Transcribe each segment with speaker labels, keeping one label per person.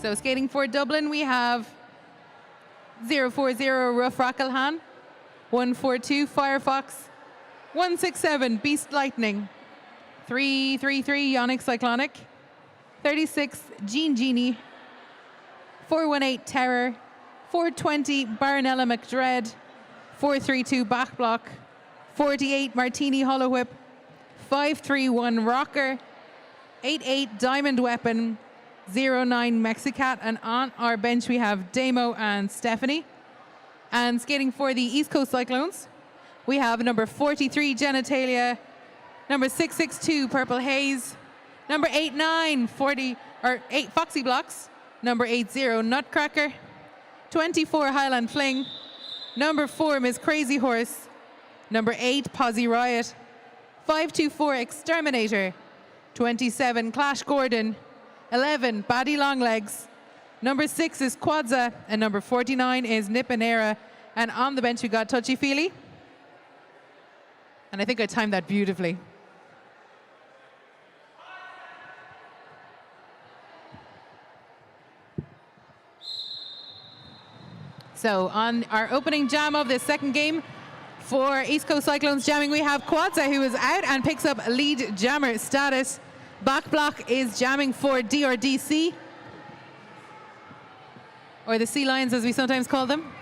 Speaker 1: So skating for Dublin, we have 040 Rough Rackelhan, 142 Firefox, 167 Beast Lightning, 333 Yonic Cyclonic, 36 Gene Genie, 418 Terror, 420 Baronella McDread, 432 Back Block, 48 Martini Hollow Whip, 531 Rocker, 88 Diamond Weapon, 09 Mexicat, and on our bench we have Damo and Stephanie. And skating for the East Coast Cyclones, we have number 43 Genitalia, number 662 Purple Haze, number 89 8 Foxy Blocks, number 80 Nutcracker, 24 Highland Fling, number 4 Miss Crazy Horse, number 8 Posse Riot, 524 Exterminator, 27 Clash Gordon, 11 Baddie Longlegs, number 6 is Quadza, and number 49 is Nipponera. And on the bench we got Touchy Feely. And I think I timed that beautifully. So on our opening jam of this second game for East Coast Cyclones jamming, we have Quadza, who is out and picks up lead jammer status. Back Block is jamming for DRDC, or the Sea Lions as we sometimes call them.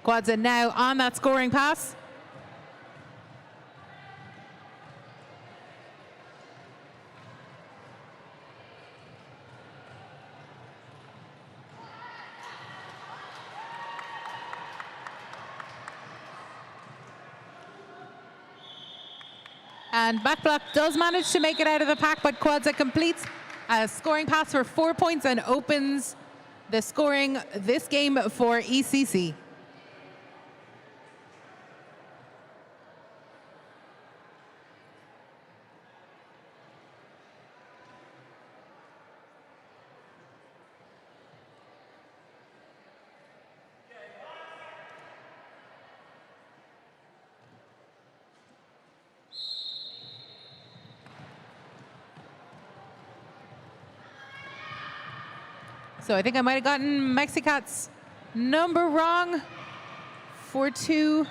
Speaker 1: Quadza now on that scoring pass. And Back Block does manage to make it out of the pack, but Quadza completes a scoring pass for 4 points and opens the scoring this game for ECC. So I think I might have gotten Mexicat's number wrong. 4-2.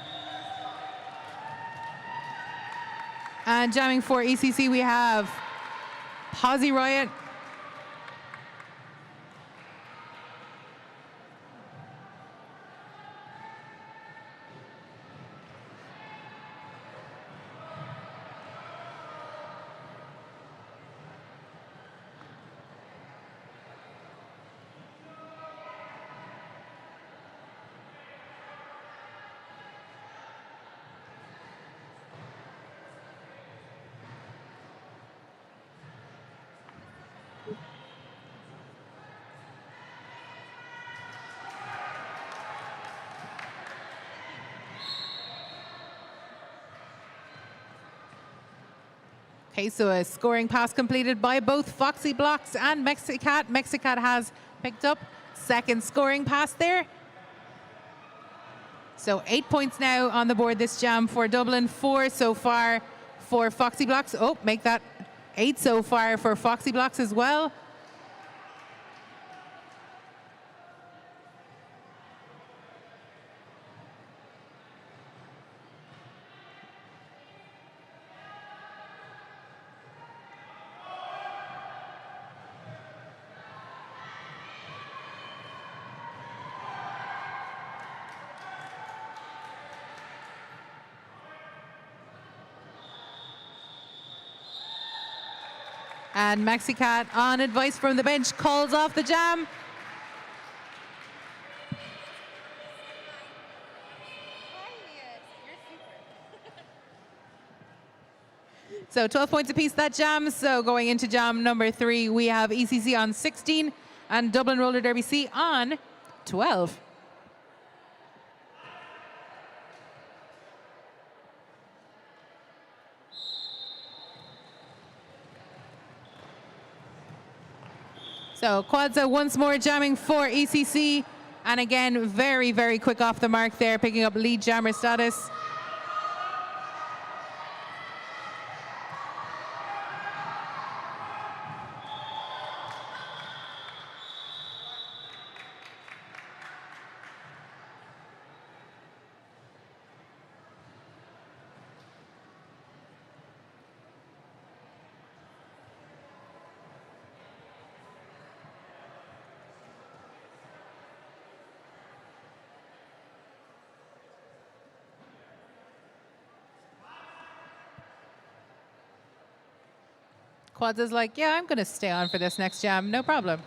Speaker 1: And jamming for ECC, we have Posse Riot. Okay, so a scoring pass completed by both Foxy Blocks and Mexicat. Mexicat has picked up second scoring pass there. So 8 points now on the board this jam for Dublin, 4 so far for Foxy Blocks. Oh, make that 8 so far for Foxy Blocks as well. And Mexicat, on advice from the bench, calls off the jam. So 12 points apiece that jam. So going into jam number 3, we have ECC on 16 and Dublin Roller Derby C on 12. So Quadza once more jamming for ECC. And again, very, very quick off the mark there, picking up lead jammer status. Quads is like, yeah, I'm going to stay on for this next jam, no problem.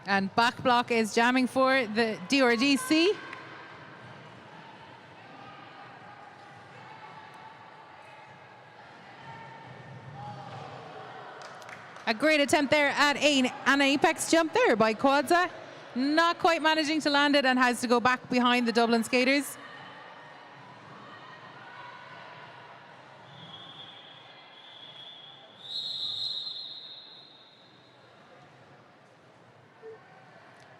Speaker 1: And back block is jamming for the DRDC. A great attempt there at an apex jump there by Quadza. Not quite managing to land it and has to go back behind the Dublin skaters.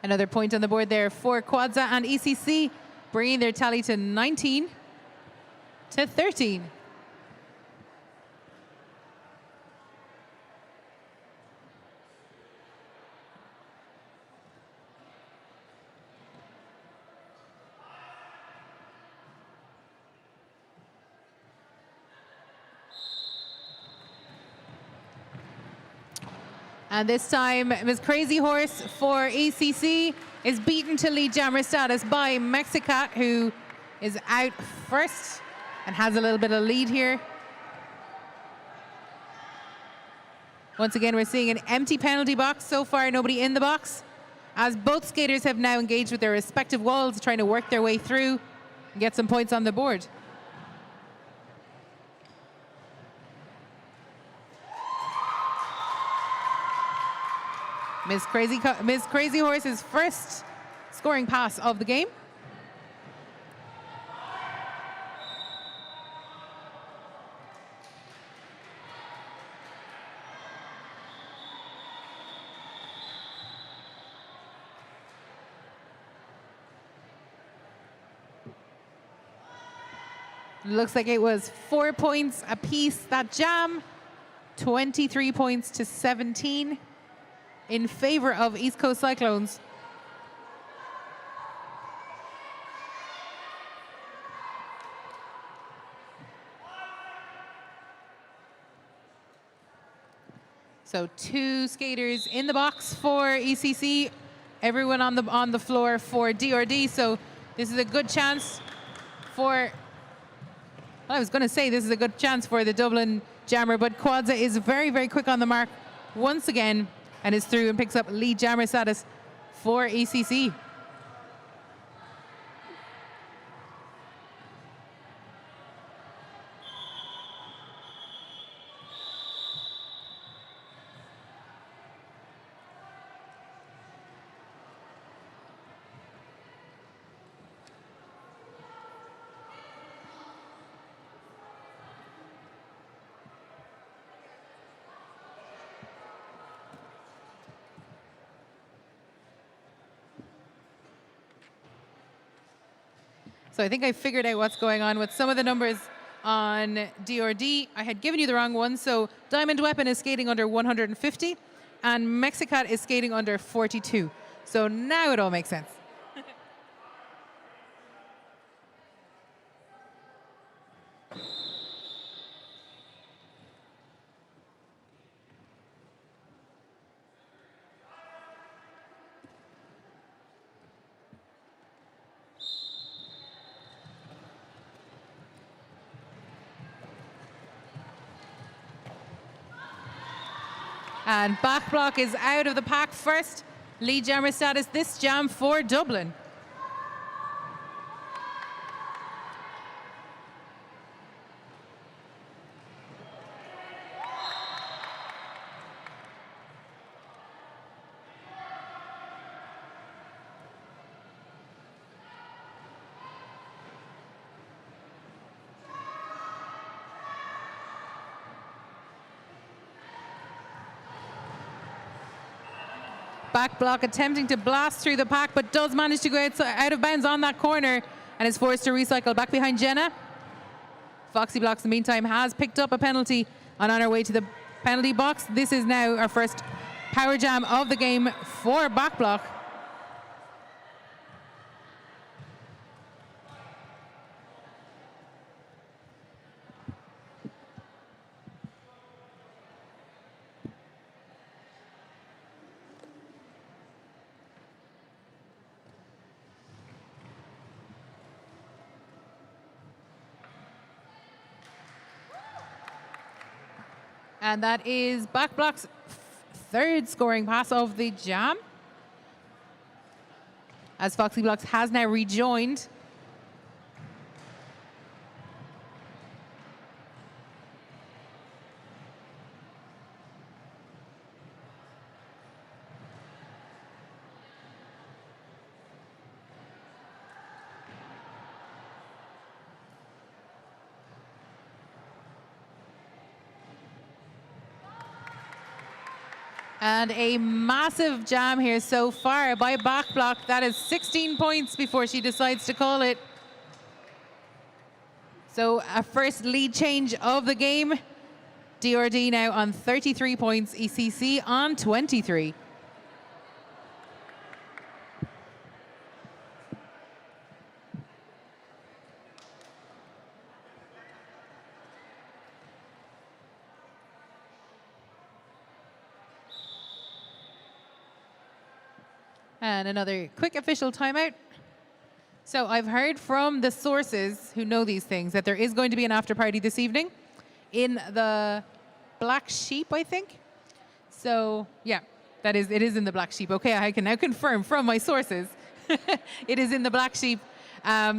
Speaker 1: Another point on the board there for Quadza and ECC, bringing their tally to 19 to 13. And this time, Ms. Crazy Horse for ECC is beaten to lead jammer status by Mexicat, who is out first and has a little bit of lead here. Once again, we're seeing an empty penalty box. So far, nobody in the box, as both skaters have now engaged with their respective walls, trying to work their way through and get some points on the board. Ms. Crazy Horse's first scoring pass of the game. Looks like it was 4 points apiece, that jam. 23 points to 17. In favor of East Coast Cyclones. So 2 skaters in the box for ECC, everyone on the floor for DRD. So this is a good chance for, well, I was going to say this is a good chance for the Dublin jammer, but Quadza is very, very quick on the mark once again, and is through and picks up lead jammer status for ECC. So I think I figured out what's going on with some of the numbers on DRD. I had given you the wrong one. So Diamond Weapon is skating under 150 and Mexicat is skating under 42. So now it all makes sense. And back block is out of the pack first. Lead jammer status this jam for Dublin. Back block attempting to blast through the pack, but does manage to go out of bounds on that corner and is forced to recycle back behind Jenna. Foxy Blocks, in the meantime, has picked up a penalty and on our way to the penalty box. This is now our first power jam of the game for back block. And that is Back Block's third scoring pass of the jam, as Foxy Blocks has now rejoined. And a massive jam here so far by Back Block. That is 16 points before she decides to call it. So a first lead change of the game. DRD now on 33 points, ECC on 23. And another quick official timeout. So I've heard from the sources who know these things that there is going to be an after party this evening in the Black Sheep, I think. So yeah, it is in the Black Sheep. Okay, I can now confirm from my sources. It is in the Black Sheep.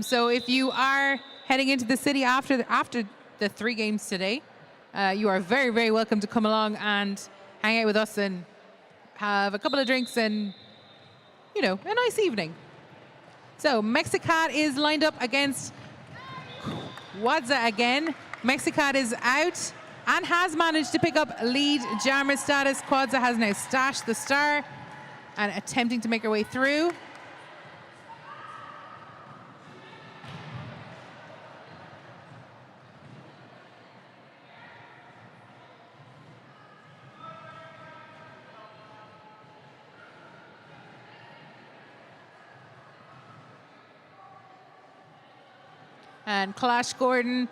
Speaker 1: So if you are heading into the city after the 3 games today, you are very, very welcome to come along and hang out with us and have a couple of drinks and, you know, a nice evening. So Mexicat is lined up against Wadza again. Mexicat is out and has managed to pick up lead jammer status. Quadza has now stashed the star and attempting to make her way through. And Clash Gordon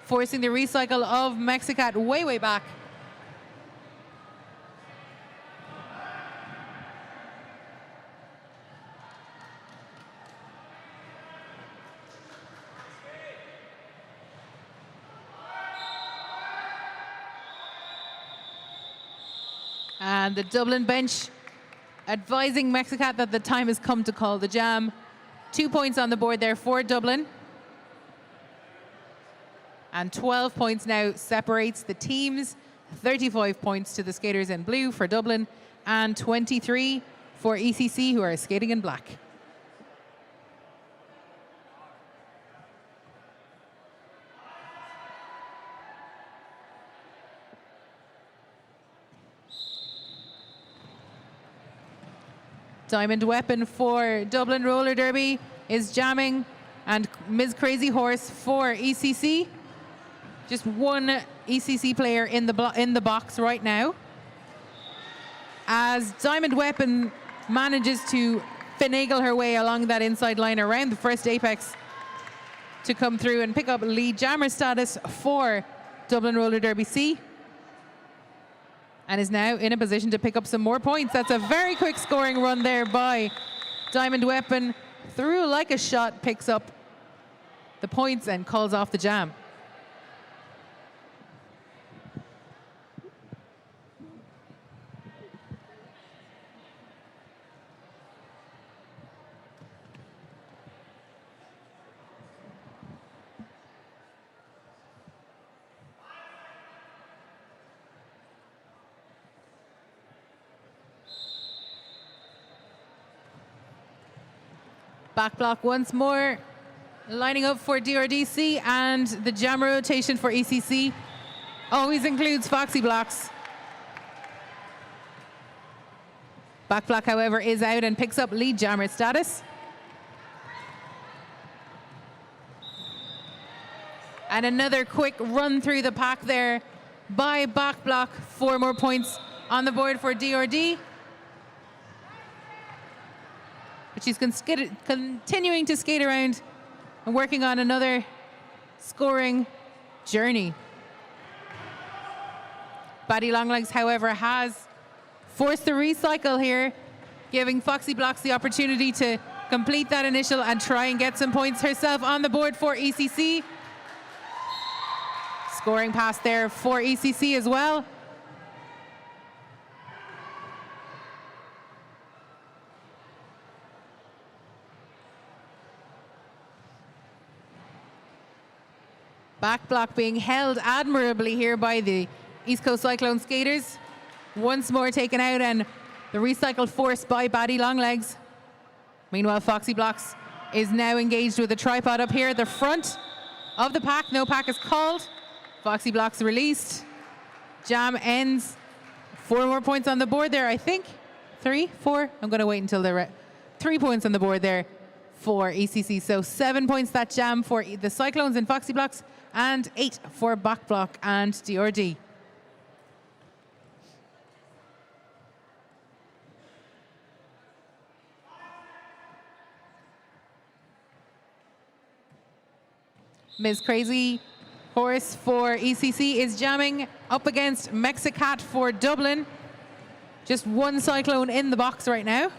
Speaker 1: forcing the recycle of Mexicat way, way back. And the Dublin bench advising Mexicat that the time has come to call the jam. 2 points on the board there for Dublin. And 12 points now separates the teams. 35 points to the skaters in blue for Dublin and 23 for ECC, who are skating in black. Diamond Weapon for Dublin Roller Derby is jamming, and Ms. Crazy Horse for ECC. Just one ECC player in the box right now, as Diamond Weapon manages to finagle her way along that inside line around the first apex to come through and pick up lead jammer status for Dublin Roller Derby C, and is now in a position to pick up some more points. That's a very quick scoring run there by Diamond Weapon. Through like a shot, picks up the points and calls off the jam. Back block once more, lining up for DRDC, and the jam rotation for ECC always includes Foxy Blocks. Back block, however, is out and picks up lead jammer status. And another quick run through the pack there by Back block. 4 more points on the board for DRD. But she's continuing to skate around and working on another scoring journey. Batty Longlegs, however, has forced the recycle here, giving Foxy Blocks the opportunity to complete that initial and try and get some points herself on the board for ECC. Scoring pass there for ECC as well. Back block being held admirably here by the East Coast Cyclone skaters. Once more taken out, and the recycled force by Batty Longlegs. Meanwhile, Foxy Blocks is now engaged with a tripod up here at the front of the pack. No pack is called. Foxy Blocks released. Jam ends. 4 more points on the board there, I think. 3, 4. I'm going to wait until they're 3 points on the board there for ECC. So 7 points that jam for the Cyclones and Foxy Blocks, and 8 for Back Block and DRD. Ms. Crazy Horse for ECC is jamming up against Mexicat for Dublin. Just one Cyclone in the box right now.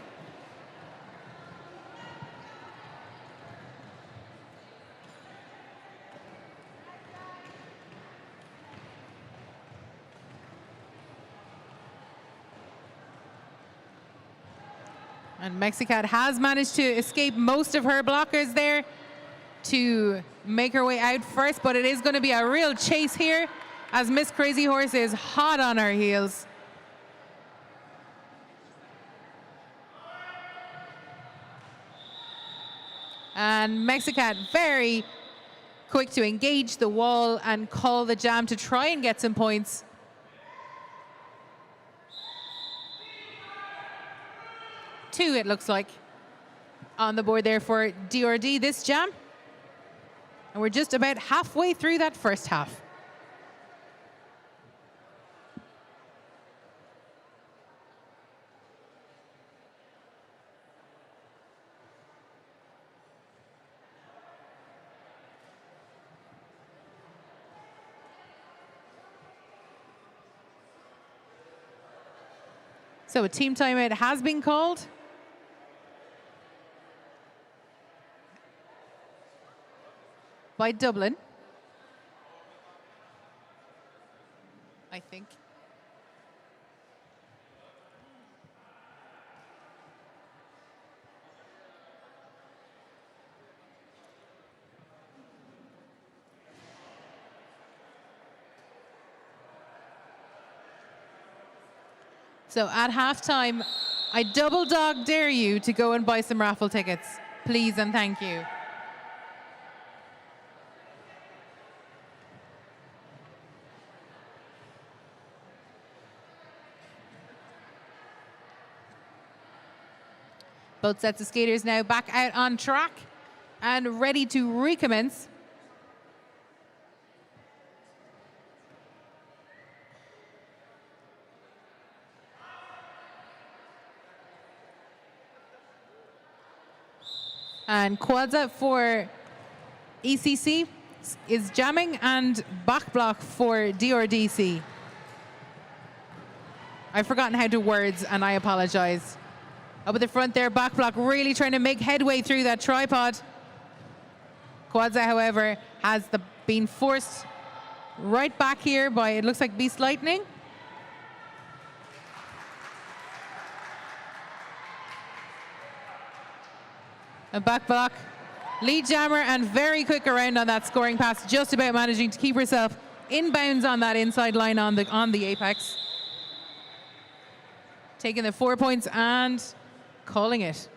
Speaker 1: And Mexicat has managed to escape most of her blockers there to make her way out first, but it is going to be a real chase here as Miss Crazy Horse is hot on her heels. And Mexicat very quick to engage the wall and call the jam to try and get some points. Two, it looks like, on the board there for DRD this jam. And we're just about halfway through that first half. So a team timeout has been called. By Dublin, I think. So at halftime, I double dog dare you to go and buy some raffle tickets, please and thank you. Both sets of skaters now back out on track and ready to recommence. And Quadza for ECC is jamming, and Back Block for DRDC. I've forgotten how to words and I apologize. Up at the front there, Back Block really trying to make headway through that tripod. Quadza, however, has been forced right back here by, it looks like, Beast Lightning. And Back Block, lead jammer and very quick around on that scoring pass, just about managing to keep herself inbounds on that inside line on the apex. Taking the 4 points and calling it.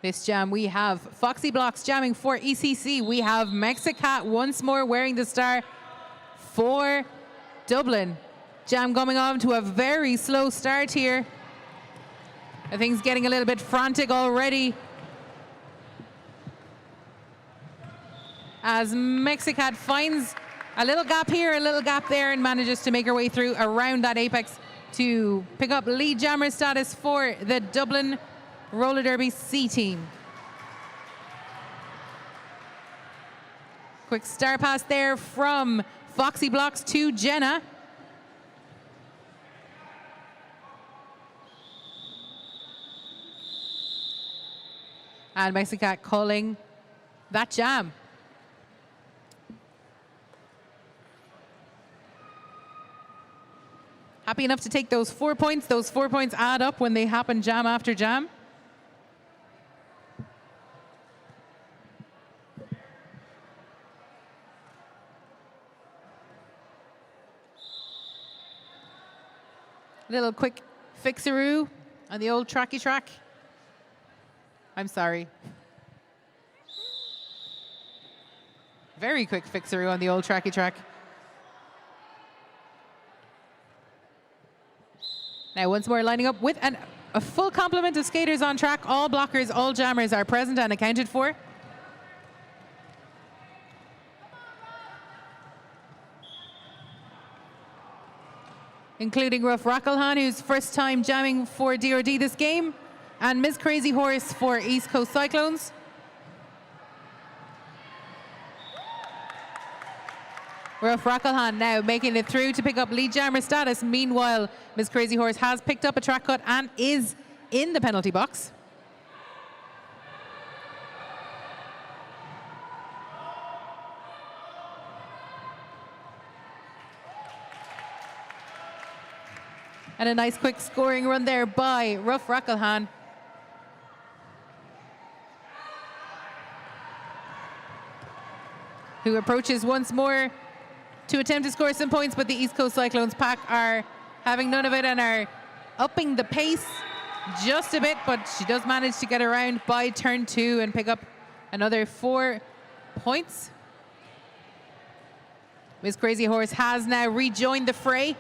Speaker 1: This jam, we have Foxy Blocks jamming for ECC. We have Mexicat once more wearing the star for Dublin. Jam coming on to a very slow start here. I think it's getting a little bit frantic already, as Mexicat finds a little gap here, a little gap there, and manages to make her way through around that apex to pick up lead jammer status for the Dublin Roller Derby C team. Quick star pass there from Foxy Blocks to Jenna. And Mexicat calling that jam. Happy enough to take those 4 points. Those 4 points add up when they happen jam after jam. Little quick fixeroo on the old tracky track. I'm sorry. Very quick fixeroo on the old tracky track. Now once more lining up with a full complement of skaters on track. All blockers, all jammers are present and accounted for. Including Rough Rackelhan, who's first time jamming for DRD this game, and Ms. Crazy Horse for East Coast Cyclones. Rough Rackelhan now making it through to pick up lead jammer status. Meanwhile, Ms. Crazy Horse has picked up a track cut and is in the penalty box. And a nice quick scoring run there by Rough Rackelhan. Who approaches once more to attempt to score some points, but the East Coast Cyclones pack are having none of it and are upping the pace just a bit, but she does manage to get around by turn 2 and pick up another 4 points. Miss Crazy Horse has now rejoined the fray.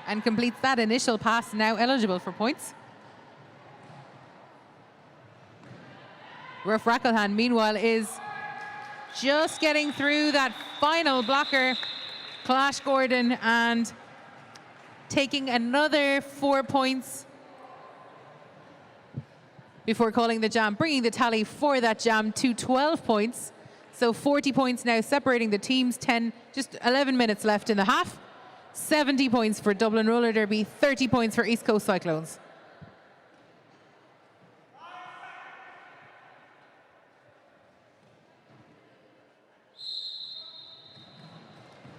Speaker 1: And completes that initial pass, now eligible for points. Rough Rackelhan, meanwhile, is just getting through that final blocker, Clash Gordon, and taking another 4 points before calling the jam, bringing the tally for that jam to 12 points. So 40 points now separating the teams, just 11 minutes left in the half. 70 points for Dublin Roller Derby, 30 points for East Coast Cyclones.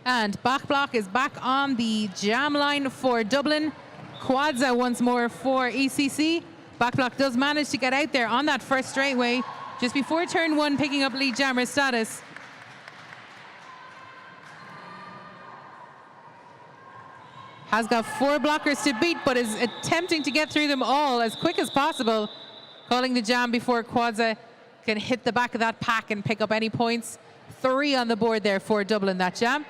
Speaker 1: And back block is back on the jam line for Dublin. Quadza once more for ECC. Back block does manage to get out there on that first straightaway just before turn 1, picking up lead jammer status. Has got 4 blockers to beat, but is attempting to get through them all as quick as possible. Calling the jam before Quadza can hit the back of that pack and pick up any points. 3 on the board there for Dublin, that jam.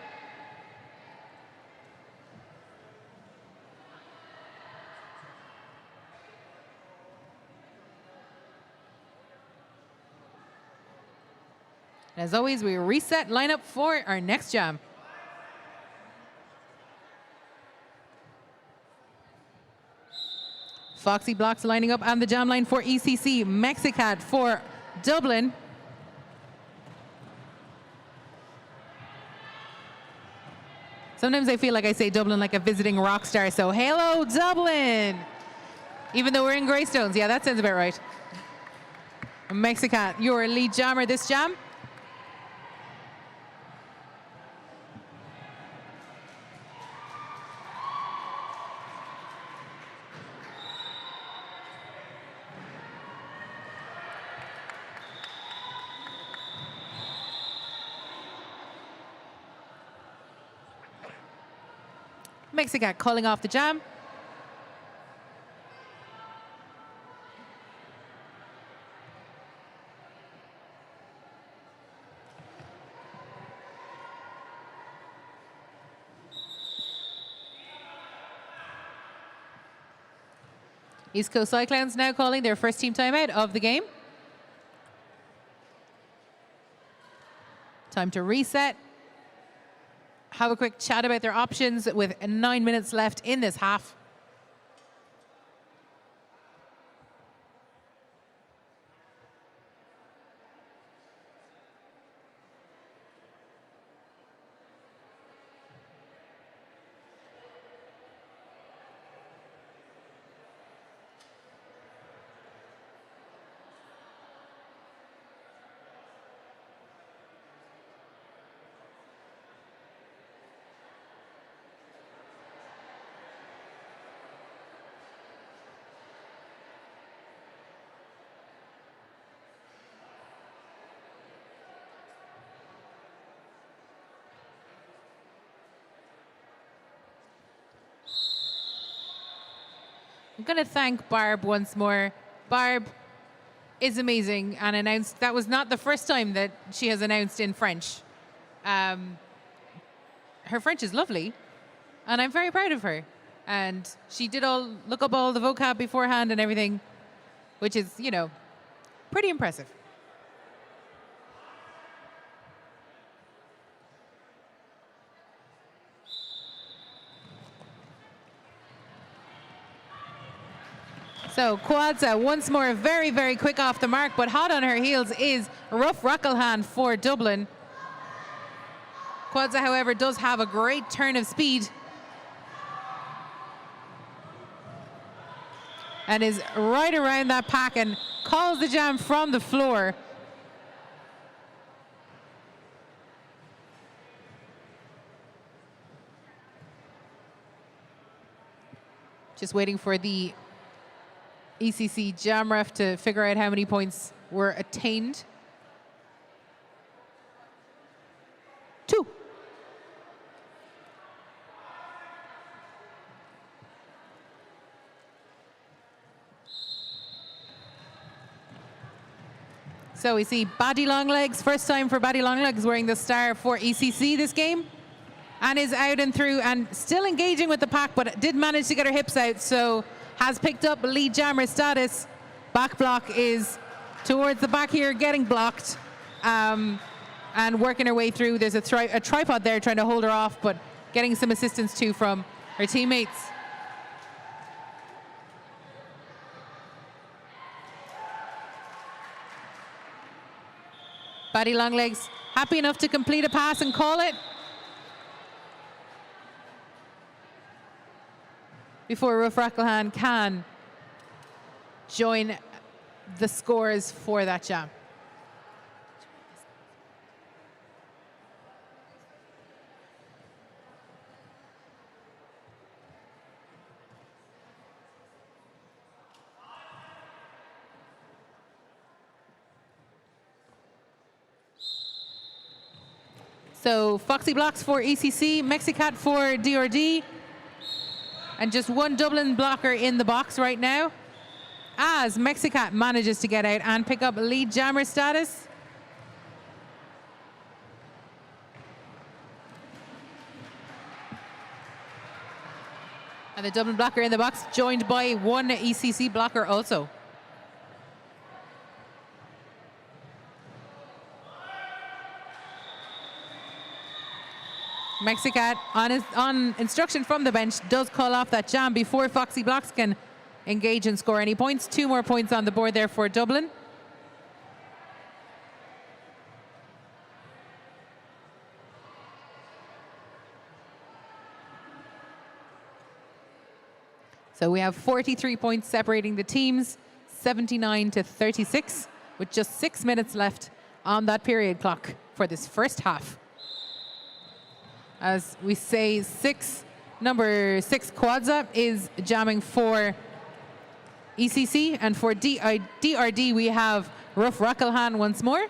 Speaker 1: And as always, we reset lineup for our next jam. Foxy Blocks lining up on the jam line for ECC. Mexicat for Dublin. Sometimes I feel like I say Dublin like a visiting rock star. So, hello, Dublin! Even though we're in Greystones. Yeah, that sounds about right. Mexicat, your lead jammer this jam. Mexicat calling off the jam. East Coast Cyclones now calling their first team timeout of the game. Time to reset. have a quick chat about their options with 9 minutes left in this half. I'm going to thank Barb once more. Barb is amazing and announced. That was not the first time that she has announced in French. Her French is lovely, and I'm very proud of her. And she did look up all the vocab beforehand and everything, which is, you know, pretty impressive. So Quadza once more very, very quick off the mark, but hot on her heels is Rough Rockelhan for Dublin. Quadza, however, does have a great turn of speed and is right around that pack and calls the jam from the floor. Just waiting for the ECC jam ref to figure out how many points were attained. 2. So we see Baddy Longlegs, first time for Baddy Longlegs wearing the star for ECC this game, and is out and through and still engaging with the pack, but did manage to get her hips out, so has picked up lead jammer status. Back block is towards the back here, getting blocked, and working her way through. There's a tripod there trying to hold her off, but getting some assistance too from her teammates. Baddy Longlegs happy enough to complete a pass and call it before Rough Rockelhan can join the scores for that jam. So Foxy blocks for ECC, Mexicat for DRD, and just one Dublin blocker in the box right now, as Mexicat manages to get out and pick up lead jammer status. And the Dublin blocker in the box, joined by one ECC blocker also. Mexicat, on instruction from the bench, does call off that jam before Foxy Blocks can engage and score any points. 2 more points on the board there for Dublin. So we have 43 points separating the teams, 79 to 36, with just 6 minutes left on that period clock for this first half. As we say, number 6 Quadza is jamming for ECC, and for DRD we have Rough Rockelhan once more.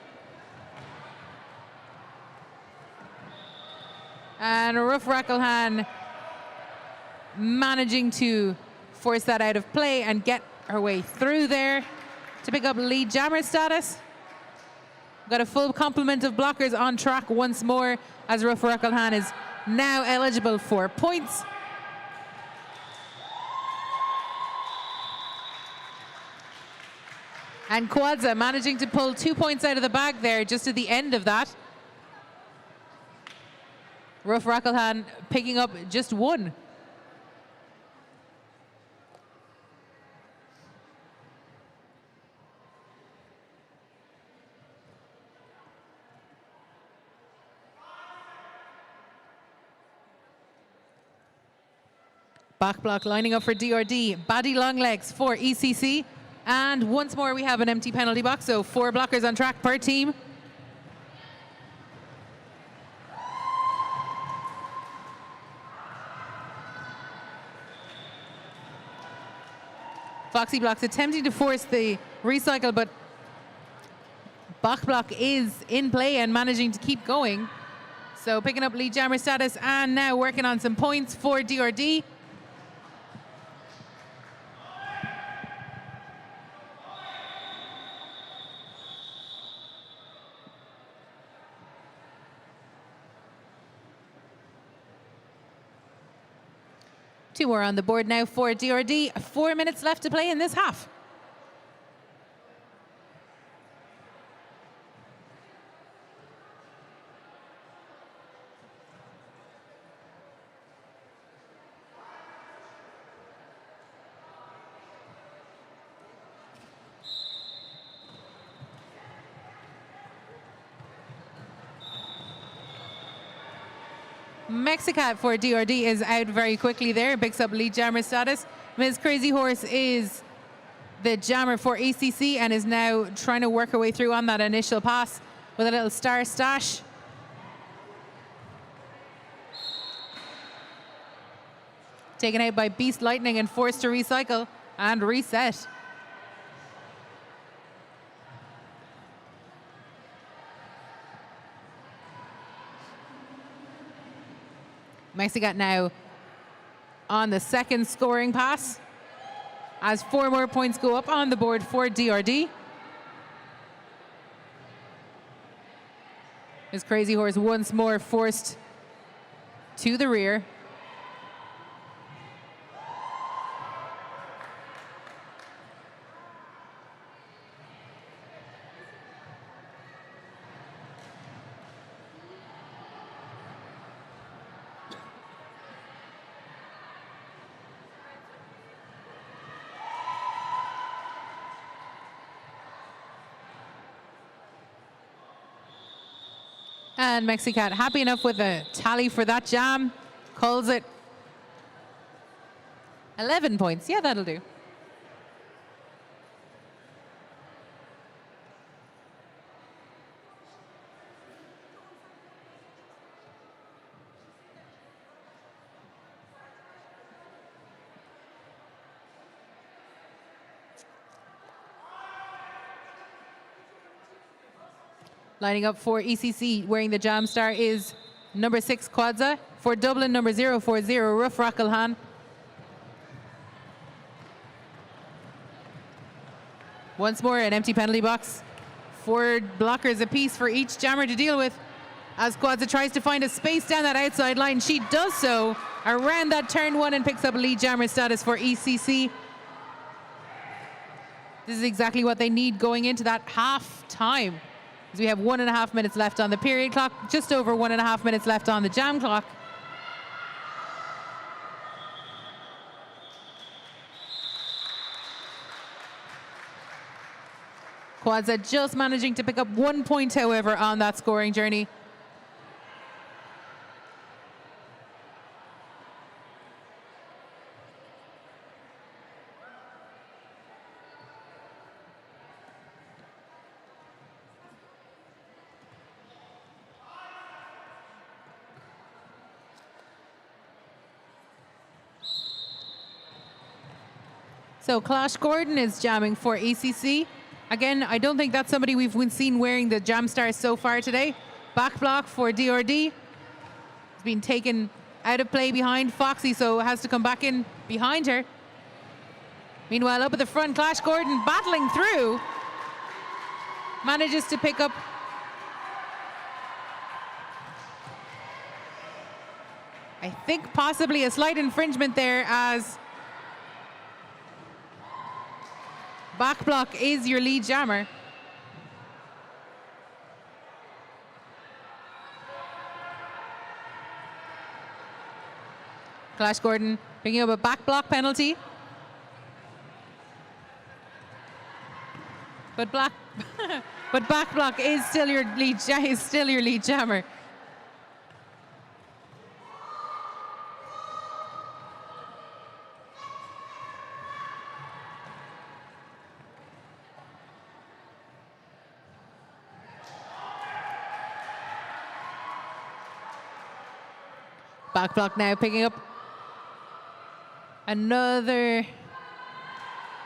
Speaker 1: And Rough Rockelhan managing to force that out of play and get her way through there to pick up lead jammer status. Got a full complement of blockers on track once more, as Rough Rockelhan is now eligible for points. And Quadza managing to pull 2 points out of the bag there just at the end of that. Rough Rockelhan picking up just one. Back block lining up for DRD. Baddie long legs for ECC. And once more we have an empty penalty box, so 4 blockers on track per team. Foxy Block's attempting to force the recycle, but Bach Block is in play and managing to keep going. So picking up lead jammer status and now working on some points for DRD. Two more on the board now for DRD. 4 minutes left to play in this half. Mexicat for DRD is out very quickly there, picks up lead jammer status. Ms. Crazy Horse is the jammer for ACC and is now trying to work her way through on that initial pass with a little star stash. Taken out by Beast Lightning and forced to recycle and reset. Mexicat now on the second scoring pass as 4 more points go up on the board for DRD. His Crazy Horse once more forced to the rear. And Mexicat happy enough with a tally for that jam. Calls it 11 points. Yeah, that'll do. Lining up for ECC, wearing the jam star is number 6, Quadza. For Dublin, number 040, Rough Rockelhan. Once more, an empty penalty box. 4 blockers apiece for each jammer to deal with. As Quadza tries to find a space down that outside line, she does so around that turn 1 and picks up lead jammer status for ECC. This is exactly what they need going into that half time. As we have 1.5 minutes left on the period clock, just over 1.5 minutes left on the jam clock. Quadza just managing to pick up 1 point, however, on that scoring journey. So Clash Gordon is jamming for ACC. Again, I don't think that's somebody we've seen wearing the jam stars so far today. Back block for DRD. It's been taken out of play behind Foxy, so has to come back in behind her. Meanwhile, up at the front, Clash Gordon battling through. Manages to pick up I think possibly a slight infringement there, as back block is your lead jammer. Clash Gordon picking up a back block penalty. But back block is still your lead jammer. Back block now picking up another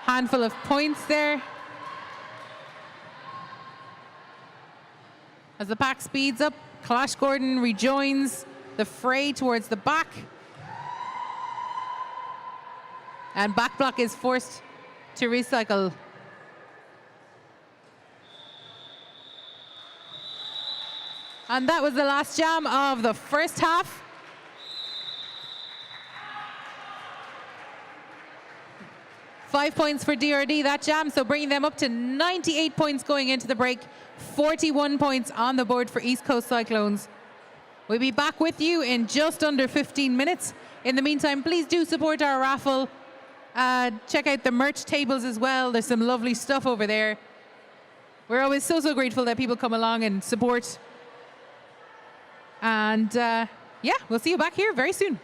Speaker 1: handful of points there. As the pack speeds up, Clash Gordon rejoins the fray towards the back. And back block is forced to recycle. And that was the last jam of the first half. Five points for DRD, that jam, so bringing them up to 98 points going into the break. 41 points on the board for East Coast Cyclones. We'll be back with you in just under 15 minutes. In the meantime, please do support our raffle. Check out the merch tables as well. There's some lovely stuff over there. We're always so grateful that people come along and support. And yeah, we'll see you back here very soon.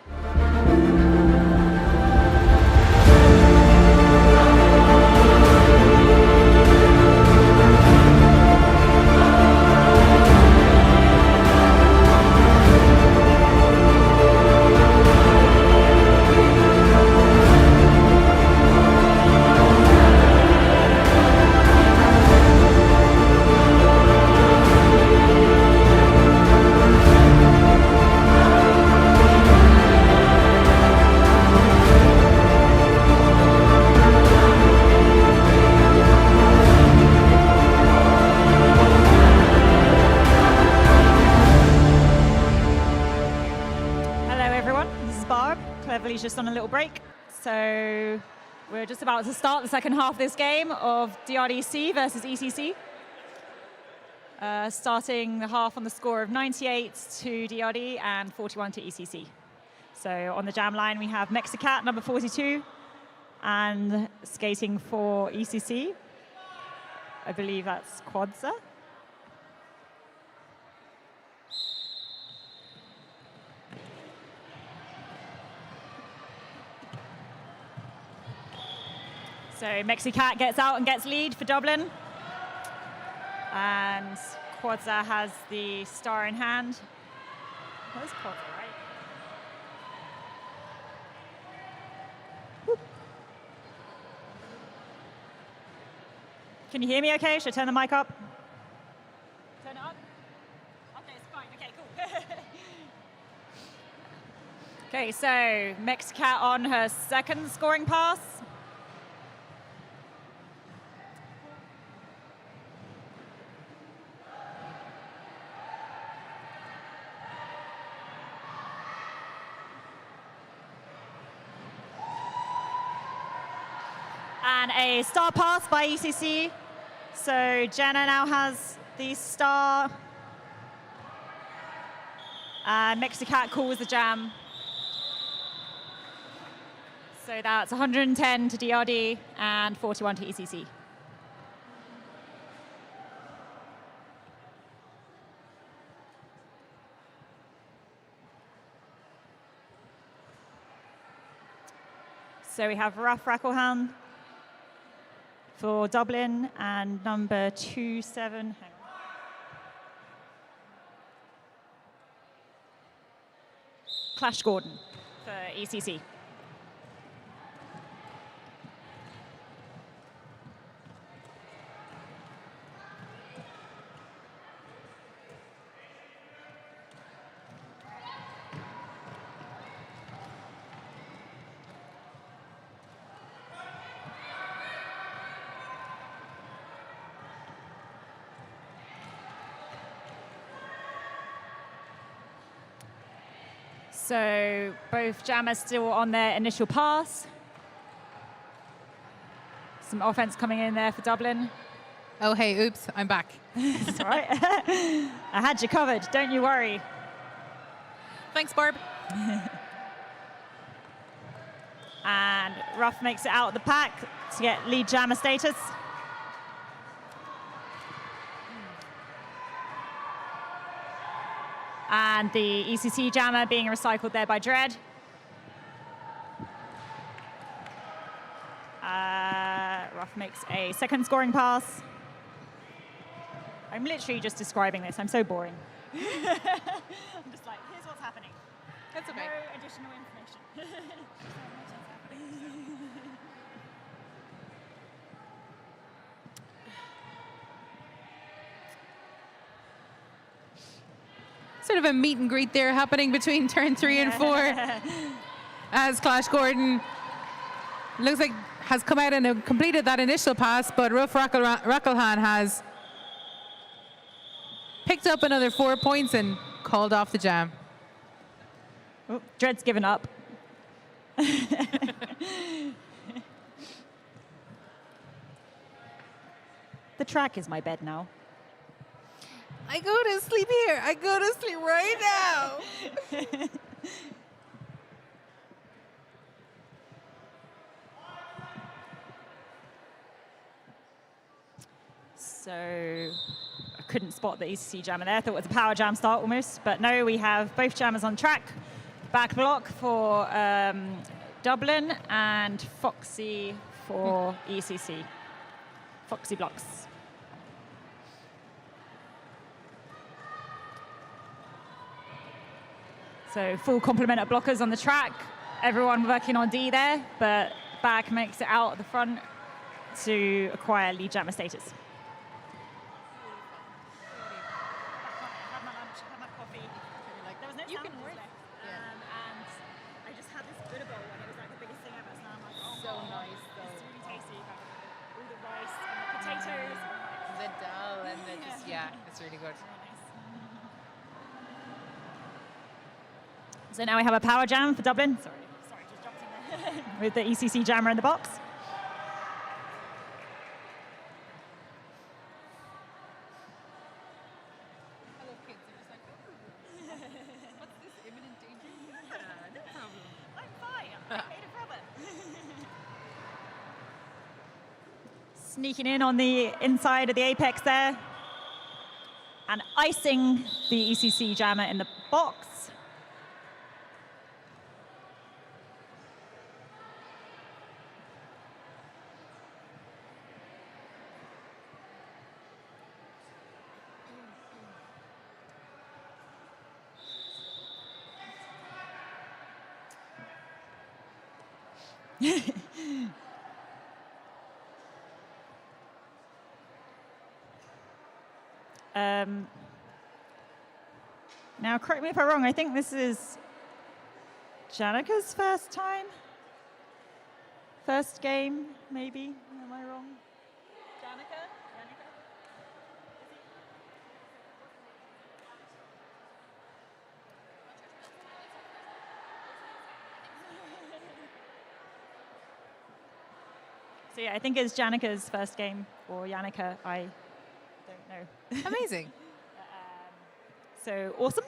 Speaker 2: Just on a little break. So we're just about to start the second half of this game of DRDC versus ECC. Starting the half on the score of 98 to DRD and 41 to ECC. So on the jam line we have Mexicat, number 42, and skating for ECC, I believe that's Quadza. So Mexicat gets out and gets lead for Dublin. And Quadza has the star in hand. That was Quadza, right? Whoop. Can you hear me okay? Should I turn the mic up? Turn it up? Okay, it's fine. Okay, cool. Okay, so Mexicat on her second scoring pass. And a star pass by ECC. So Jenna now has the star. Mexicat calls the jam. So that's 110 to DRD and 41 to ECC. So we have Raf Rackelhan for Dublin and number 27. Clash Gordon for ECC. So both jammers still on their initial pass. Some offense coming in there for Dublin.
Speaker 1: Oh, hey, oops, I'm back.
Speaker 2: That's all right. I had you covered, don't you worry.
Speaker 1: Thanks, Barb.
Speaker 2: And Ruff makes it out of the pack to get lead jammer status. And the ECC jammer being recycled there by Dread. Ruff makes a second scoring pass. I'm literally just describing this. I'm so boring. I'm just like, here's what's happening.
Speaker 1: That's okay.
Speaker 2: No additional information.
Speaker 1: Sort of a meet and greet there happening between turn 3 and 4 as Clash Gordon looks like has come out and completed that initial pass, but Ruff Rackelhan has picked up another 4 points and called off the jam.
Speaker 2: Oh, Dread's given up. The track is my bed now.
Speaker 1: I go to sleep here. I go to sleep right now.
Speaker 2: So I couldn't spot the ECC jammer there. I thought it was a power jam start almost. But no, we have both jammers on track. Back block for Dublin and Foxy for ECC. Foxy blocks. So full complement of blockers on the track. Everyone working on D there, but Back makes it out at the front to acquire lead jammer status.
Speaker 1: You can work.
Speaker 2: And I just had this Buddha bowl and it was like the biggest thing ever. So now I'm like, oh,
Speaker 1: So nice, though.
Speaker 2: It's really tasty. Like, all the rice and the potatoes.
Speaker 1: The dal and the just, yeah, it's really good.
Speaker 2: So now we have a power jam for Dublin. Sorry, just jumped in there. With the ECC jammer in the box.
Speaker 1: I love kids. They're just like, ooh, what's this, imminent danger? Yeah, no problem.
Speaker 2: I'm fine. I made a problem. Sneaking in on the inside of the apex there. And icing the ECC jammer in the box. Now, correct me if I'm wrong, I think this is Janika's first time? First game, maybe? Am I wrong? Janika? So yeah, I think it's Janika's first game, or Janika, I don't know.
Speaker 1: Amazing.
Speaker 2: So awesome.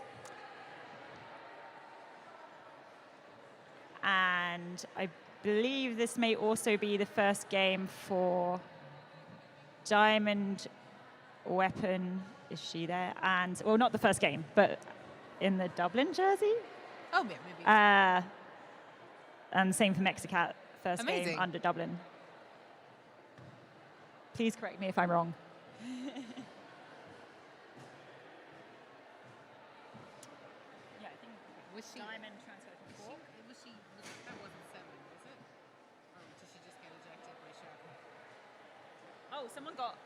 Speaker 2: And I believe this may also be the first game for Diamond Weapon. Is she there? And, well, not the first game, but in the Dublin jersey.
Speaker 1: Oh, yeah, maybe.
Speaker 2: And same for Mexicat, first
Speaker 1: Amazing.
Speaker 2: game under Dublin. Please correct me if I'm wrong.
Speaker 1: Was she?
Speaker 2: Diamond transfer from Cork.
Speaker 1: That wasn't 7, was it? Or did she just get ejected by Sharp?
Speaker 2: Oh, someone got.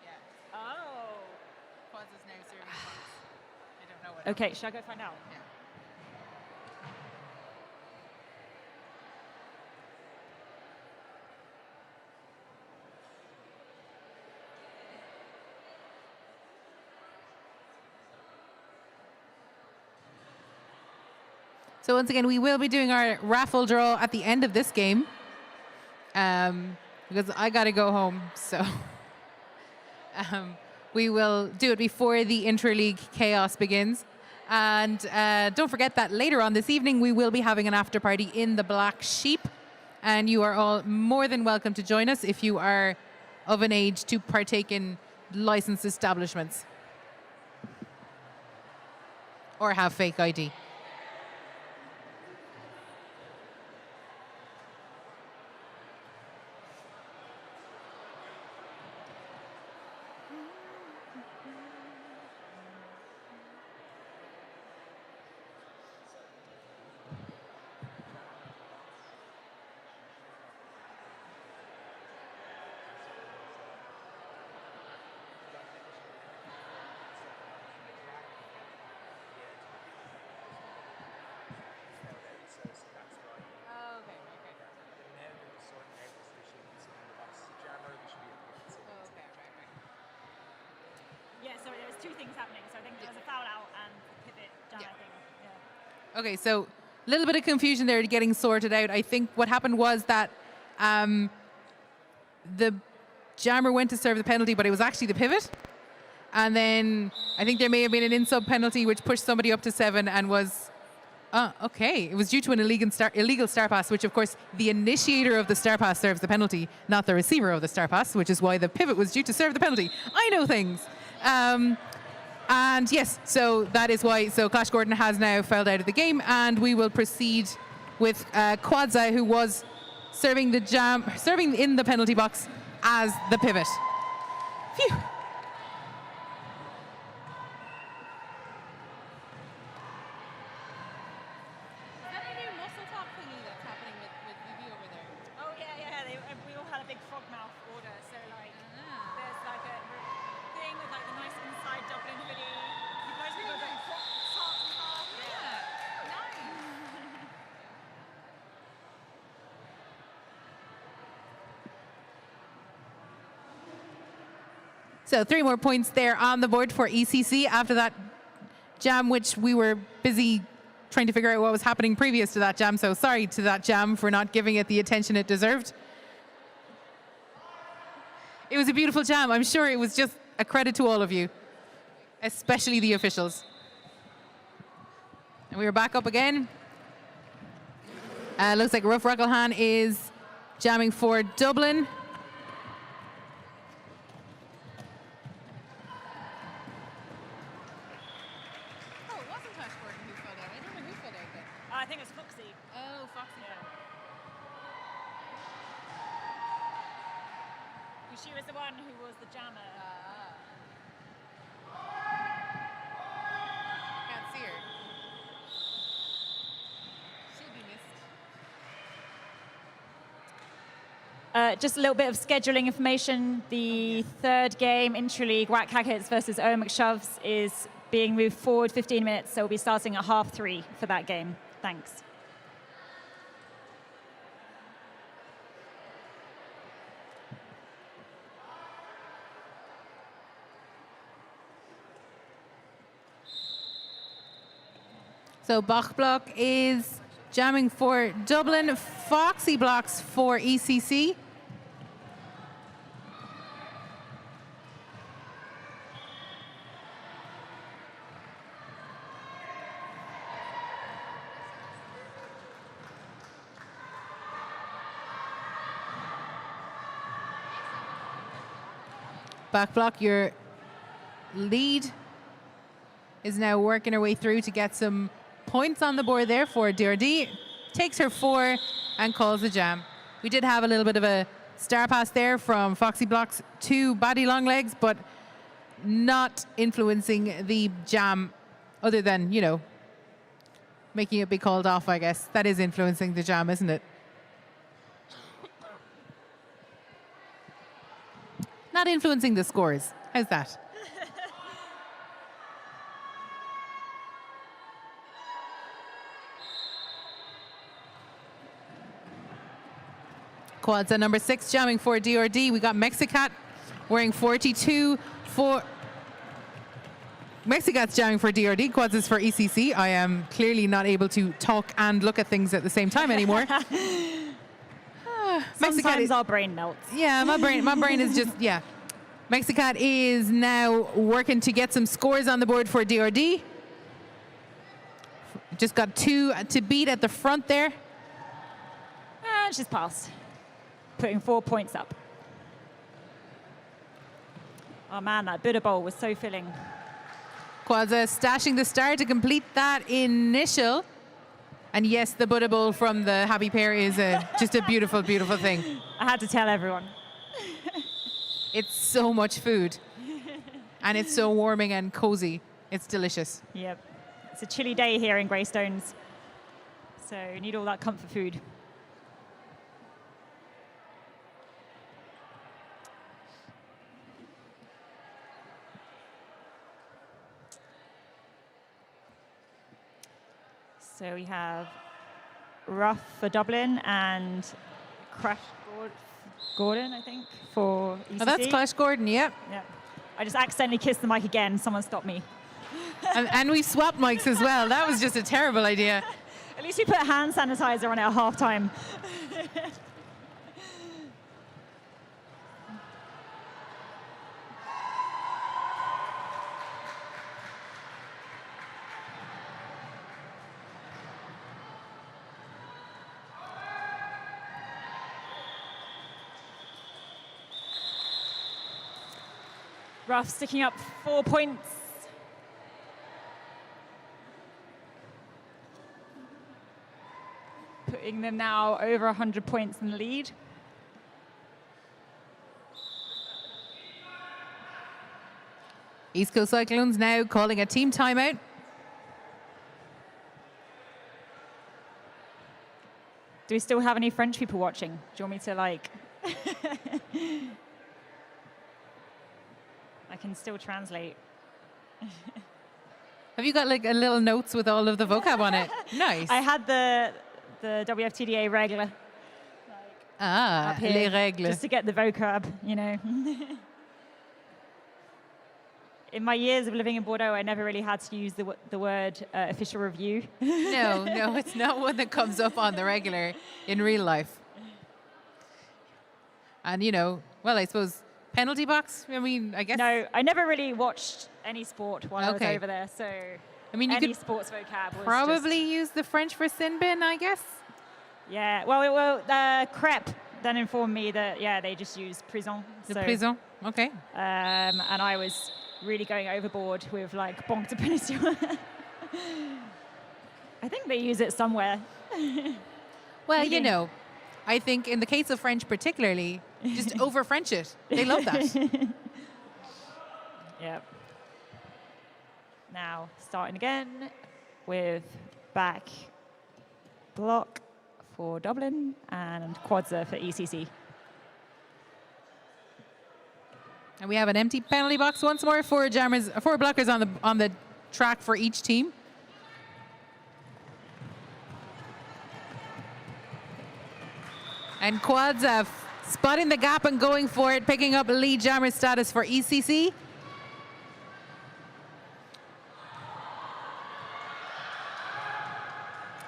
Speaker 1: Yeah.
Speaker 2: Oh.
Speaker 1: Pause is now serving Fox. I don't know what.
Speaker 2: Okay, shall I go find out?
Speaker 1: Yeah. So once again, we will be doing our raffle draw at the end of this game because I got to go home. So we will do it before the interleague chaos begins. And don't forget that later on this evening, we will be having an after party in the Black Sheep And you are all more than welcome to join us if you are of an age to partake in licensed establishments or have fake ID.
Speaker 2: Yeah, sorry, there's two things happening. So I think there's a foul out and pivot down, I think. Yeah.
Speaker 1: Okay, so a little bit of confusion there getting sorted out. I think what happened was that the jammer went to serve the penalty, but it was actually the pivot. And then I think there may have been an in-sub penalty which pushed somebody up to 7 and was... okay. It was due to an illegal star pass, which, of course, the initiator of the star pass serves the penalty, not the receiver of the star pass, which is why the pivot was due to serve the penalty. I know things. And yes, so that is why. So Clash Gordon has now fouled out of the game, and we will proceed with Quadza, who was serving in the penalty box as the pivot. Phew. So 3 more points there on the board for ECC after that jam, which we were busy trying to figure out what was happening previous to that jam. So sorry to that jam for not giving it the attention it deserved. It was a beautiful jam. I'm sure it was just a credit to all of you, especially the officials. And we are back up again. Looks like Rough Ruckelhan is jamming for Dublin.
Speaker 2: I think it's Foxy.
Speaker 1: Oh, Foxy.
Speaker 2: Yeah. She was the one who was the jammer.
Speaker 1: Can't see her. She'll be missed.
Speaker 2: Just a little bit of scheduling information. The third game, Intraleague, Whack Hackets versus Owen McShoves, is being moved forward 15 minutes, so we'll be starting at 3:30 for that game. Thanks.
Speaker 1: So Bach Block is jamming for Dublin. Foxy Blocks for ECC. Back block, your lead is now working her way through to get some points on the board there for DRD. Takes her 4 and calls the jam. We did have a little bit of a star pass there from Foxy Blocks to Baddie Longlegs, but not influencing the jam other than, you know, making it be called off, I guess. That is influencing the jam, isn't it? Not influencing the scores. How's that? Quads at number 6, jamming for DRD. We got Mexicat wearing 42 for... Mexicat's jamming for DRD. Quads is for ECC. I am clearly not able to talk and look at things at the same time anymore.
Speaker 2: Sometimes our brain melts.
Speaker 1: Yeah, my brain is just, yeah. Mexicat is now working to get some scores on the board for DRD. Just got 2 to beat at the front there.
Speaker 2: And she's passed, putting 4 points up. Oh man, that Buddha bowl was so filling.
Speaker 1: Quadza stashing the star to complete that initial. And yes, the Buddha bowl from the Happy Pair is just a beautiful, beautiful thing.
Speaker 2: I had to tell everyone.
Speaker 1: It's so much food. And it's so warming and cozy. It's delicious.
Speaker 2: Yep. It's a chilly day here in Greystones. So you need all that comfort food. So we have Rough for Dublin and Crash Gordon, I think, for ECC.
Speaker 1: Oh, that's Clash Gordon, yep.
Speaker 2: Yeah. I just accidentally kissed the mic again. Someone stopped me.
Speaker 1: And we swapped mics as well. That was just a terrible idea.
Speaker 2: At least we put hand sanitizer on it at halftime. Rough sticking up 4 points. Putting them now over 100 points in the lead.
Speaker 1: East Coast Cyclones now calling a team timeout.
Speaker 2: Do we still have any French people watching? Do you want me to like... I can still translate.
Speaker 1: Have you got like a little notes with all of the vocab on it? Nice.
Speaker 2: I had the WFTDA règles.
Speaker 1: Ah, les règles.
Speaker 2: Just to get the vocab, you know. In my years of living in Bordeaux, I never really had to use the word official review.
Speaker 1: No, it's not one that comes up on the regular in real life. And, you know, well, I suppose penalty box, I mean, I guess.
Speaker 2: No, I never really watched any sport while I was over there, so
Speaker 1: I mean, you
Speaker 2: any
Speaker 1: could
Speaker 2: sports vocab was
Speaker 1: probably
Speaker 2: just...
Speaker 1: use the French for sin bin, I guess.
Speaker 2: Yeah, well, Crep then informed me that, yeah, they just use prison.
Speaker 1: Prison, okay.
Speaker 2: And I was really going overboard with like banque de punition. I think they use it somewhere.
Speaker 1: Well, you know, I think in the case of French particularly, just over French it. They love that.
Speaker 2: Yep. Now starting again with back block for Dublin and quadza for ECC.
Speaker 1: And we have an empty penalty box once more. Four blockers on the track for each team. And Quadza spotting the gap and going for it, picking up lead jammer status for ECC.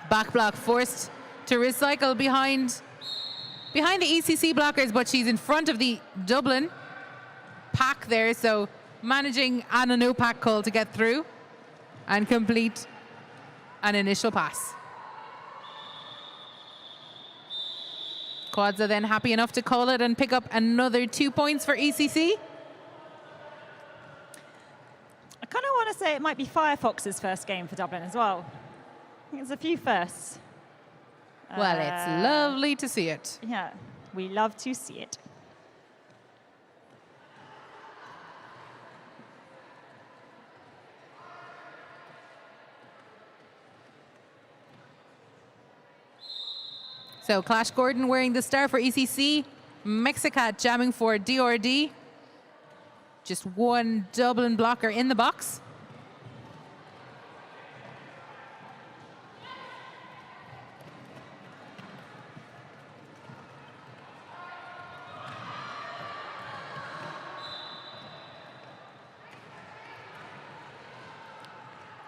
Speaker 1: Back block forced to recycle behind the ECC blockers, but she's in front of the Dublin pack there, so managing on a no pack call to get through and complete an initial pass. Quads are then happy enough to call it and pick up another 2 points for ECC.
Speaker 2: I kind of want to say it might be Firefox's first game for Dublin as well. I think there's a few firsts.
Speaker 1: Well, it's lovely to see it.
Speaker 2: Yeah, we love to see it.
Speaker 1: So Clash Gordon wearing the star for ECC. Mexicat jamming for DRD. Just one Dublin blocker in the box.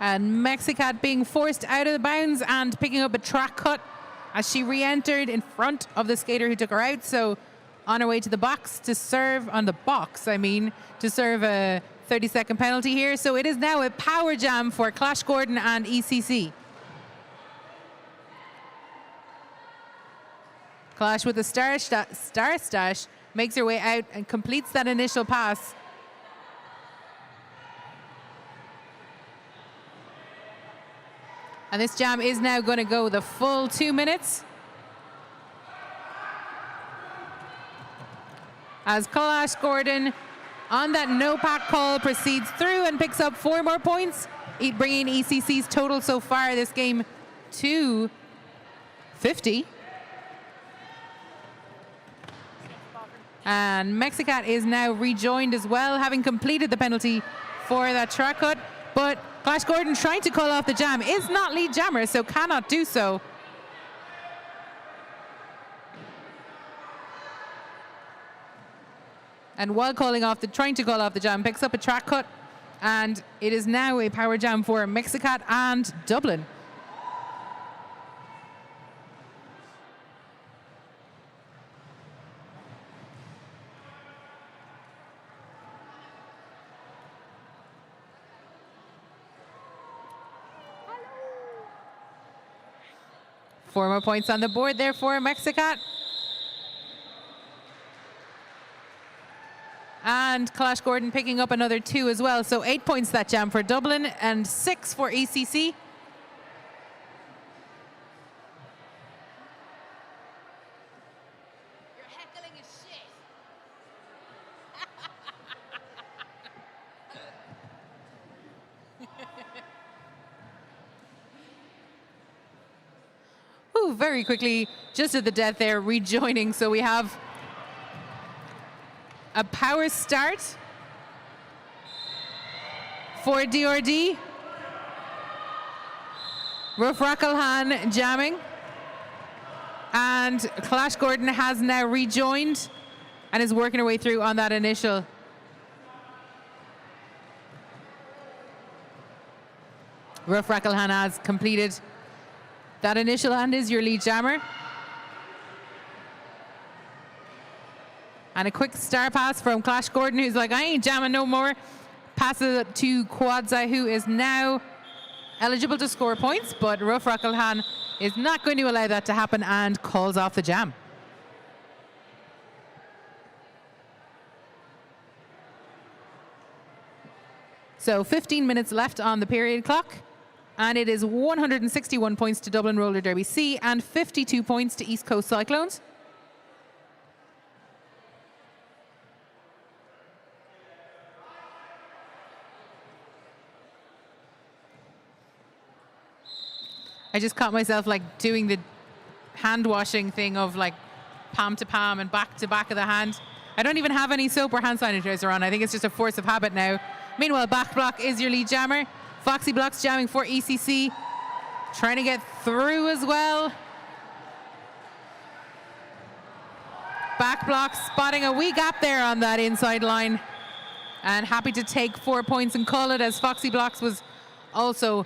Speaker 1: And Mexicat being forced out of the bounds and picking up a track cut as she re-entered in front of the skater who took her out. So on her way to the box to serve, to serve a 30-second penalty here. So it is now a power jam for Clash Gordon and ECC. Clash with the star stash makes her way out and completes that initial pass. And this jam is now going to go the full 2 minutes. As Clash Gordon, on that no pack call, proceeds through and picks up 4 more points, bringing ECC's total so far this game to 50. And Mexicat is now rejoined as well, having completed the penalty for that track cut. But Clash Gordon, trying to call off the jam, is not lead jammer, so cannot do so. And while trying to call off the jam, picks up a track cut, and it is now a power jam for Mexicat and Dublin. Four more points on the board there for Mexicat. And Clash Gordon picking up another 2 as well. So 8 points that jam for Dublin and 6 for ECC.
Speaker 3: You're heckling as shit.
Speaker 1: Ooh, very quickly, just at the death there, rejoining. So we have a power start for DRD. Rough Rackelhan jamming. And Clash Gordon has now rejoined and is working her way through on that initial. Rough Rackelhan has completed that initial and is your lead jammer. And a quick star pass from Clash Gordon, who's like, I ain't jamming no more. Passes it to Kwadza, who is now eligible to score points, but Rough Rackelhan is not going to allow that to happen and calls off the jam. So 15 minutes left on the period clock, and it is 161 points to Dublin Roller Derby C and 52 points to East Coast Cyclones. I just caught myself like doing the hand washing thing of like palm to palm and back to back of the hand. I don't even have any soap or hand sanitizer on. I think it's just a force of habit now. Meanwhile, back block is your lead jammer. Foxy Blocks jamming for ECC. Trying to get through as well. Back block spotting a wee gap there on that inside line. And happy to take 4 points and call it, as Foxy Blocks was also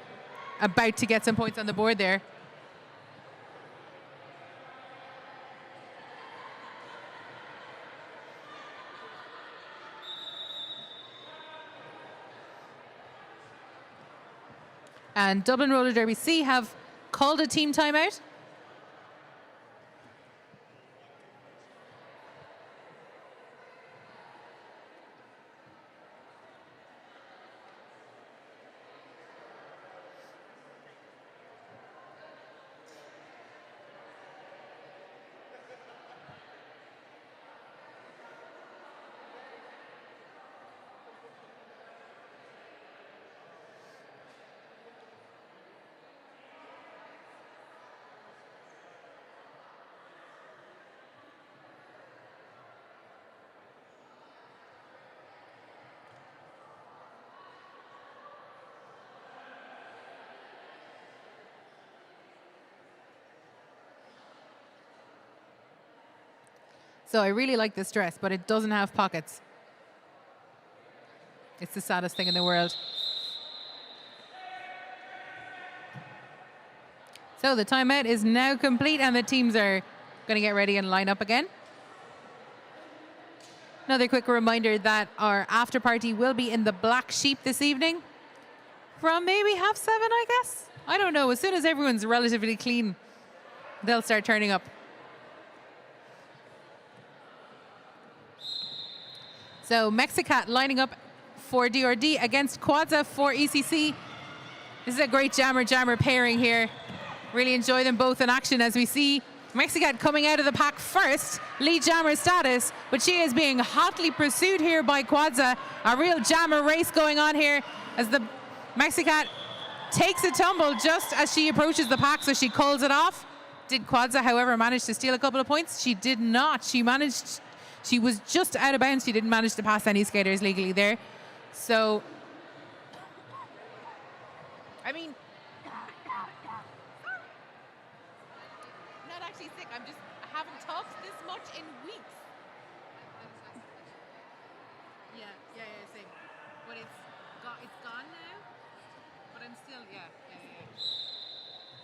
Speaker 1: about to get some points on the board there. And Dublin Roller Derby C have called a team timeout. So I really like this dress, but it doesn't have pockets. It's the saddest thing in the world. So the timeout is now complete and the teams are going to get ready and line up again. Another quick reminder that our after party will be in the Black Sheep this evening from maybe 7:30, I guess. I don't know. As soon as everyone's relatively clean, they'll start turning up. So Mexicat lining up for DRD against Quadza for ECC. This is a great jammer pairing here. Really enjoy them both in action as we see Mexicat coming out of the pack first, lead jammer status, but she is being hotly pursued here by Quadza. A real jammer race going on here as the Mexicat takes a tumble just as she approaches the pack, so she calls it off. Did Quadza, however, manage to steal a couple of points? She did not. She was just out of bounds. She didn't manage to pass any skaters legally there. So, I mean, not actually sick. I haven't talked this much in weeks. Yeah, same. But it's gone now. But I'm still, yeah. It's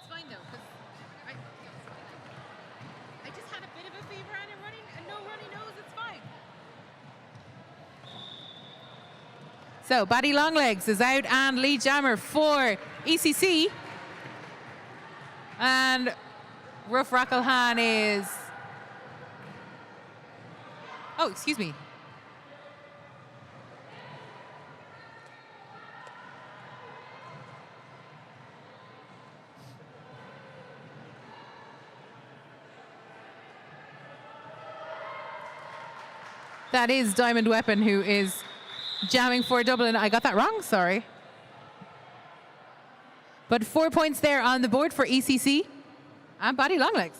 Speaker 1: fine though, because I just had a bit of a fever and no runny nose. It's fine. So, Batty Longlegs is out and lead jammer for ECC. And Rough Rackelhan is... Oh, excuse me. That is Diamond Weapon who is jamming for Dublin. I got that wrong, sorry. But 4 points there on the board for ECC and Batty Longlegs.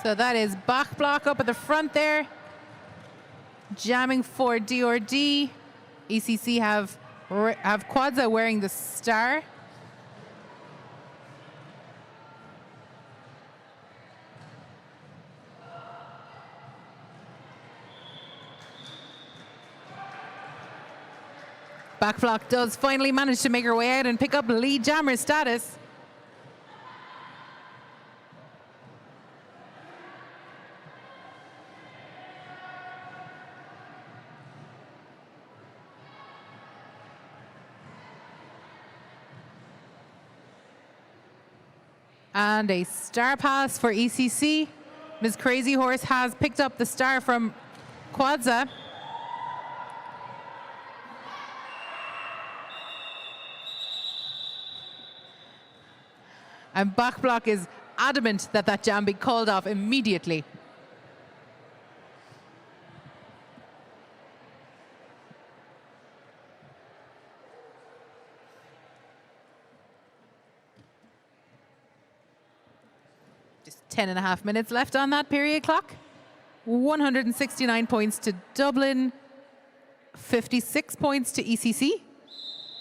Speaker 1: So that is Bach block up at the front there. Jamming for DRD. ECC have Quadza wearing the star. Back block does finally manage to make her way out and pick up lead jammer status. And a star pass for ECC. Ms. Crazy Horse has picked up the star from Quadza. And Bachblock is adamant that that jam be called off immediately. Just 10.5 minutes left on that period clock. 169 points to Dublin, 56 points to ECC.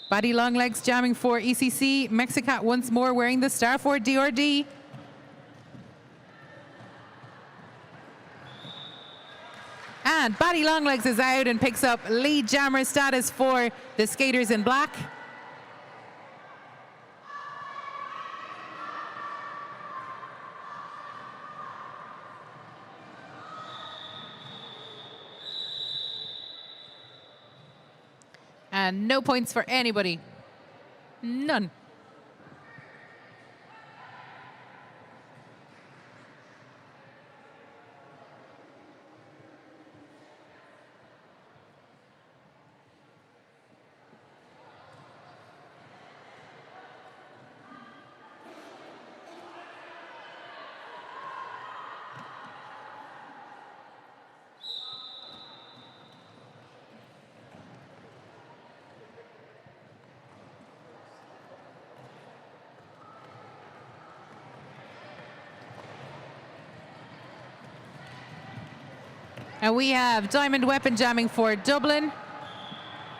Speaker 1: Batty Longlegs jamming for ECC. Mexicat once more wearing the star for DRD. And Batty Longlegs is out and picks up lead jammer status for the skaters in black. And no points for anybody. None. And we have Diamond Weapon jamming for Dublin.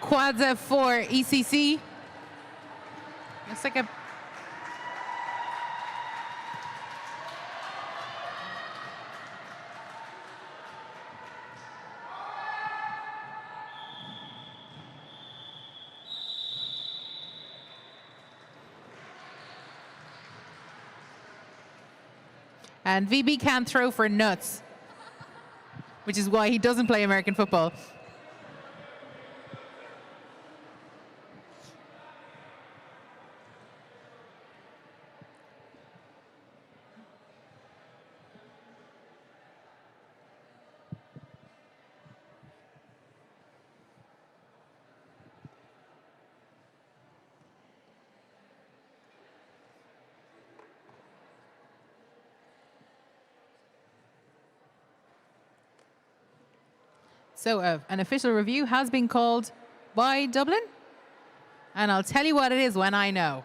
Speaker 1: Quadza for ECC. Looks like a... And VB can't throw for nuts, which is why he doesn't play American football. So an official review has been called by Dublin, and I'll tell you what it is when I know.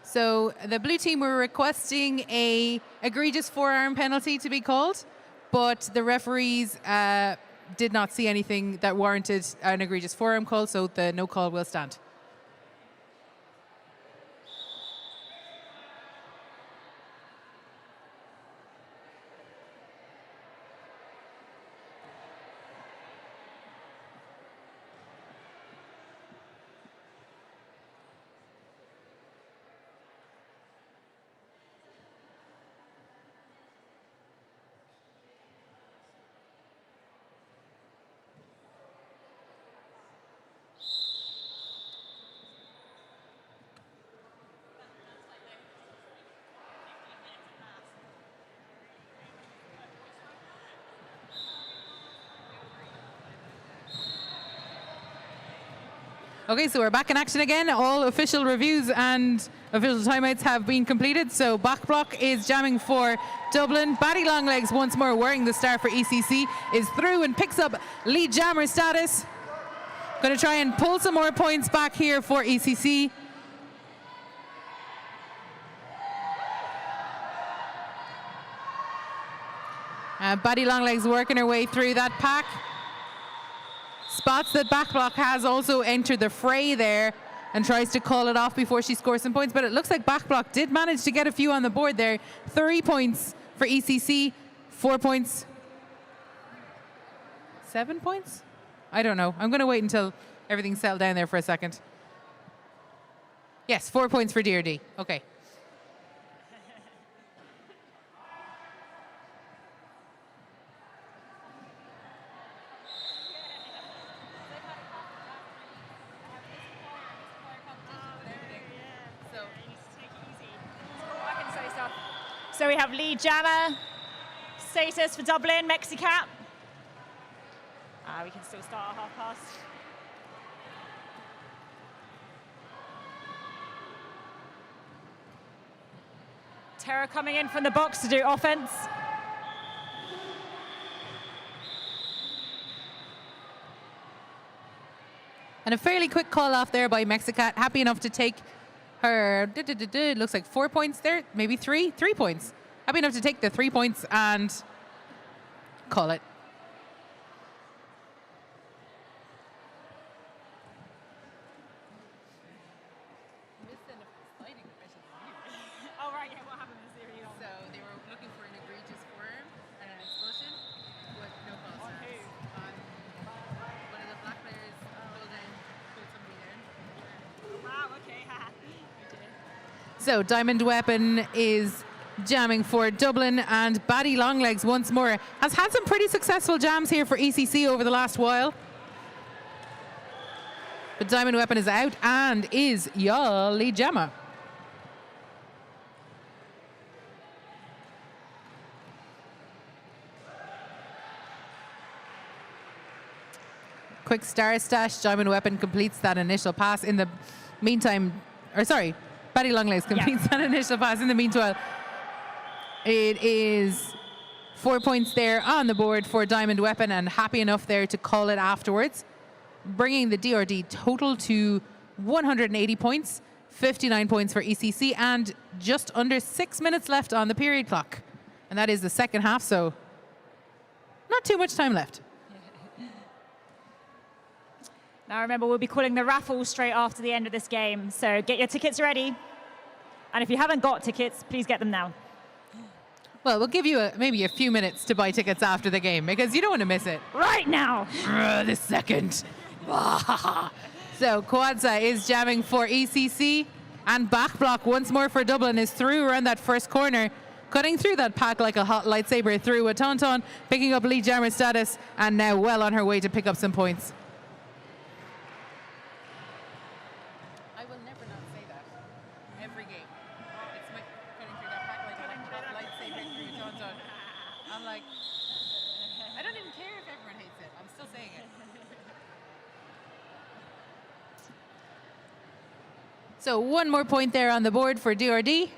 Speaker 1: So the blue team were requesting a egregious forearm penalty to be called, but the referees did not see anything that warranted an egregious forearm call, so the no call will stand. Okay, so we're back in action again. All official reviews and official timeouts have been completed. So back block is jamming for Dublin. Batty Longlegs, once more wearing the star for ECC, is through and picks up lead jammer status. Going to try and pull some more points back here for ECC. Batty Longlegs working her way through that pack. Spots that Backblock has also entered the fray there and tries to call it off before she scores some points, but it looks like Backblock did manage to get a few on the board there. 3 points for ECC, 4 points. 7 points? I don't know. I'm going to wait until everything's settled down there for a second. Yes, 4 points for DRD. Okay.
Speaker 2: So we have lead jammer status for Dublin, Mexicat. We can still start our half past. Terra coming in from the box to do offense.
Speaker 1: And a fairly quick call off there by Mexicat. Happy enough to take her, it looks like 4 points there, maybe 3 points. Happy enough to take the 3 points and call it.
Speaker 2: Oh, right, yeah, what happened is
Speaker 1: So they were looking for an egregious forearm and an expulsion with no false
Speaker 2: On
Speaker 1: starts.
Speaker 2: who?
Speaker 1: On one of the black players pulled somebody down.
Speaker 2: Wow, okay, haha. You did.
Speaker 1: So Diamond Weapon is jamming for Dublin, and Batty Longlegs once more has had some pretty successful jams here for ECC over the last while. But Diamond Weapon is out and is Yali Jamma. Quick star stash. Diamond Weapon completes that initial pass. In the meantime, or sorry, Batty Longlegs completes that initial pass. In the meanwhile, it is 4 points there on the board for Diamond Weapon, and happy enough there to call it afterwards, bringing the DRD total to 180 points, 59 points for ECC, and just under 6 minutes left on the period clock. And that is the second half, so not too much time left.
Speaker 2: Now remember, we'll be calling the raffle straight after the end of this game, so get your tickets ready. And if you haven't got tickets, please get them now.
Speaker 1: Well, we'll give you maybe a few minutes to buy tickets after the game because you don't want to miss it.
Speaker 2: Right now!
Speaker 1: This second. So Kwadza is jamming for ECC, and back block once more for Dublin is through around that first corner, cutting through that pack like a hot lightsaber through a Tauntaun, picking up lead jammer status, and now well on her way to pick up some points. I will never not say that. Every game. It's my cutting through that pack like a hot lightsaber through a Tauntaun. I'm like, I don't even care if everyone hates it. I'm still saying it. So one more point there on the board for DRD.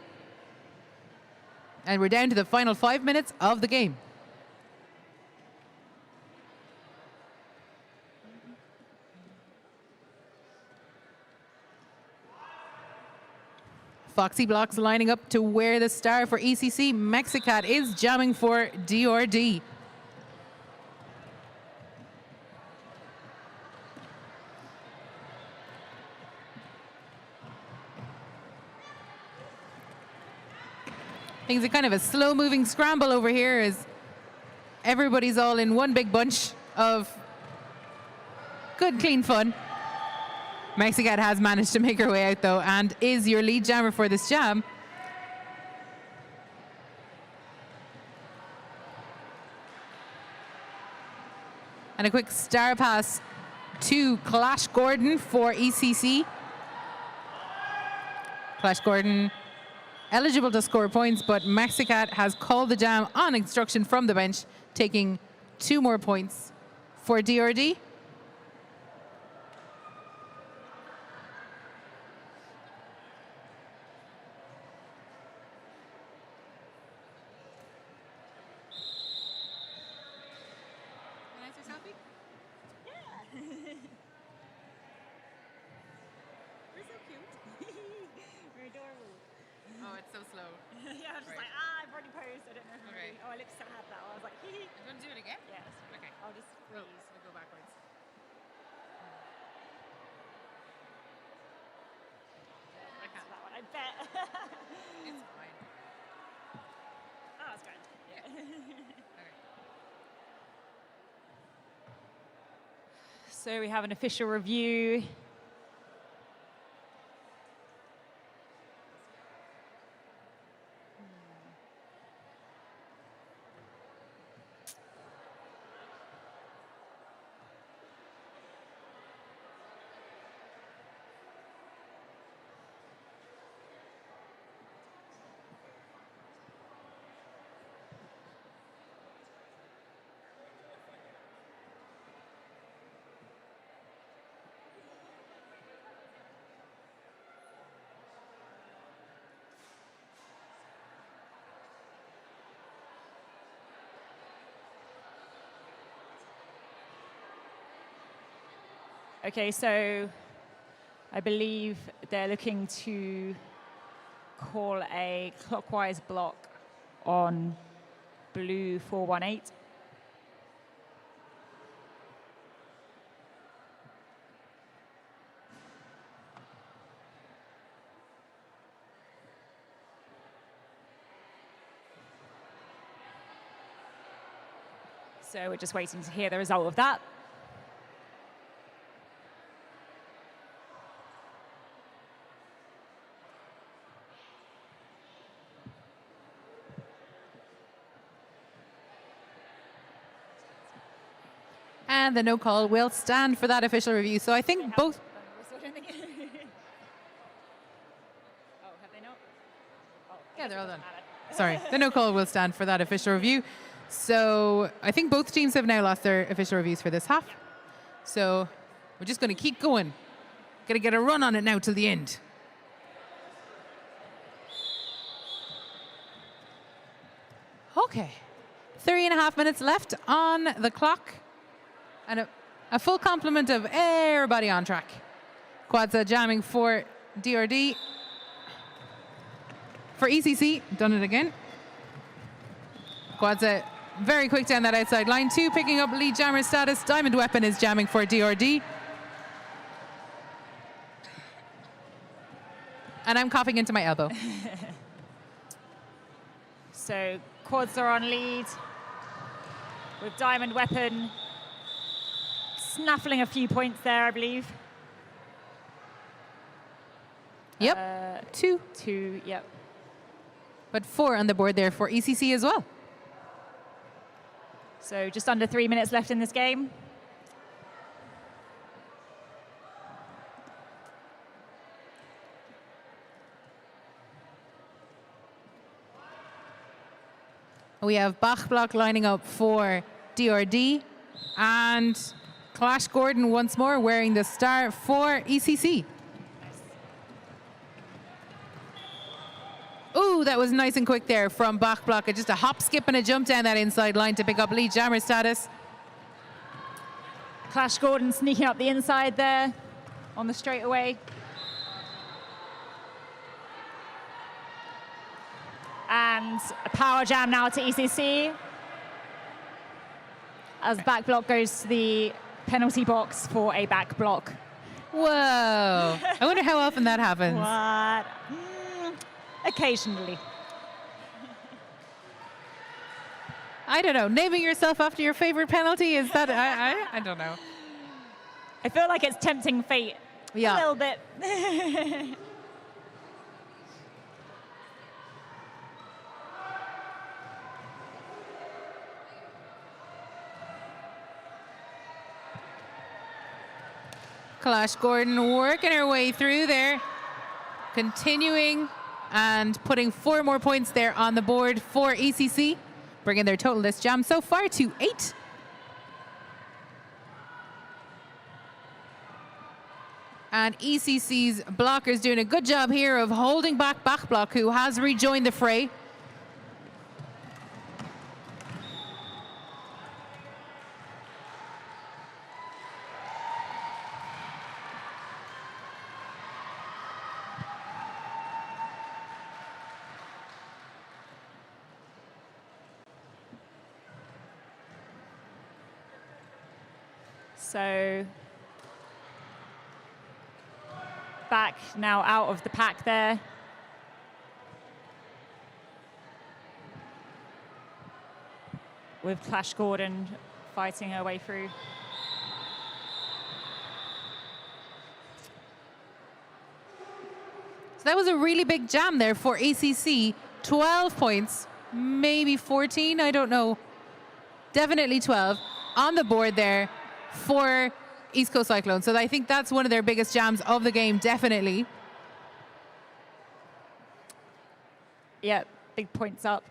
Speaker 1: And we're down to the final 5 minutes of the game. Foxy Blocks lining up to wear the star for ECC. Mexicat is jamming for DRD. Things are kind of a slow-moving scramble over here as everybody's all in one big bunch of good, clean fun. Mexicat has managed to make her way out, though, and is your lead jammer for this jam. And a quick star pass to Clash Gordon for ECC. Clash Gordon eligible to score points, but Mexicat has called the jam on instruction from the bench, taking 2 more points for DRD.
Speaker 2: We're so cute. We're adorable.
Speaker 1: Oh, it's so slow.
Speaker 2: Yeah, I was just
Speaker 1: Right.
Speaker 2: like, I've already posed. I don't know if I'm
Speaker 1: Okay.
Speaker 2: really. Oh, I literally had that. I was like, hee hee.
Speaker 1: You want to do it again?
Speaker 2: Yes.
Speaker 1: Okay.
Speaker 2: I'll just freeze.
Speaker 1: We'll go backwards. I can't.
Speaker 2: That one, I bet.
Speaker 1: It's fine.
Speaker 2: Oh, that's great.
Speaker 1: Yeah. Okay.
Speaker 2: So we have an official review. Okay, so I believe they're looking to call a clockwise block on blue 418. So we're just waiting to hear the result of that.
Speaker 1: And the no call will stand for that official review. So I think both...
Speaker 2: Oh, have they not? Oh,
Speaker 1: Yeah, they're all done. Sorry, the no call will stand for that official review. So I think both teams have now lost their official reviews for this half. So we're just going to keep going. Going to get a run on it now till the end. Okay. 3.5 minutes left on the clock. And a full complement of everybody on track. Quadza jamming for DRD. For ECC, done it again. Quadza very quick down that outside line. 2 picking up lead jammer status. Diamond Weapon is jamming for DRD. And I'm coughing into my elbow.
Speaker 2: So Quads are on lead with Diamond Weapon snaffling a few points there, I believe.
Speaker 1: Yep, 2.
Speaker 2: 2, yep.
Speaker 1: But 4 on the board there for ECC as well.
Speaker 2: So just under 3 minutes left in this game.
Speaker 1: We have Bach Block lining up for DRD and Clash Gordon once more wearing the star for ECC. Ooh, that was nice and quick there from Bach Block. Just a hop, skip, and a jump down that inside line to pick up lead jammer status.
Speaker 2: Clash Gordon sneaking up the inside there on the straightaway. And a power jam now to ECC as back block goes to the penalty box for a back block.
Speaker 1: Whoa. I wonder how often that happens.
Speaker 2: What? Occasionally.
Speaker 1: I don't know. Naming yourself after your favorite penalty, is that... I don't know.
Speaker 2: I feel like it's tempting fate
Speaker 1: Yeah.
Speaker 2: a little bit.
Speaker 1: Clash Gordon working her way through there. Continuing and putting 4 more points there on the board for ECC. Bringing their total this jam so far to 8. And ECC's blockers doing a good job here of holding back Bach Block, who has rejoined the fray.
Speaker 2: So back now out of the pack there. With Clash Gordon fighting her way through.
Speaker 1: So that was a really big jam there for ECC. 12 points, maybe 14, I don't know. Definitely 12 on the board there for East Coast Cyclones. So I think that's one of their biggest jams of the game, definitely.
Speaker 2: Yeah, big points up.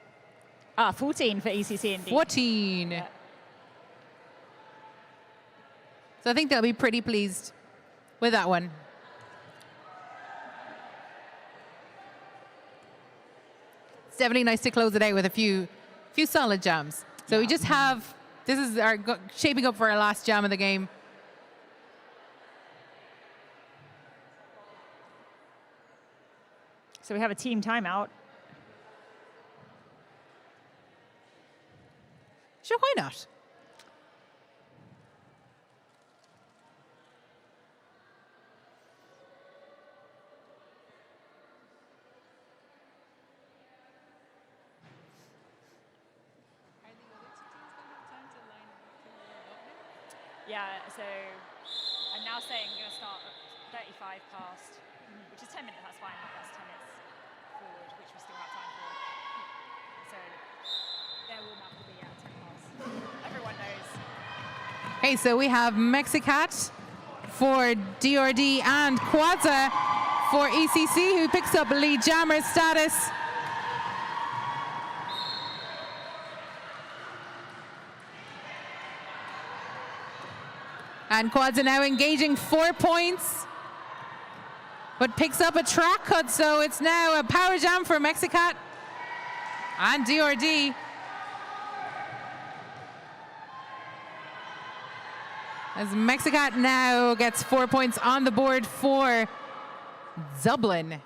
Speaker 2: 14 for ECC indeed.
Speaker 1: 14.
Speaker 2: Yeah.
Speaker 1: So I think they'll be pretty pleased with that one. It's definitely nice to close it out with a few solid jams. So we just have, this is our shaping up for our last jam of the game.
Speaker 2: So we have a team timeout.
Speaker 1: Sure, why not?
Speaker 2: Yeah, so I'm now saying we're going to start at 35 past, which is 10 minutes, that's fine. That's 10 minutes forward, which we still have time for. So their warm-up will be at 10 past. Everyone knows.
Speaker 1: Okay, so we have Mexicat for DRD and Quadza for ECC, who picks up lead jammer status. And Quadza now engaging 4 points, but picks up a track cut, so it's now a power jam for Mexicat and DRD. As Mexicat now gets 4 points on the board for Dublin.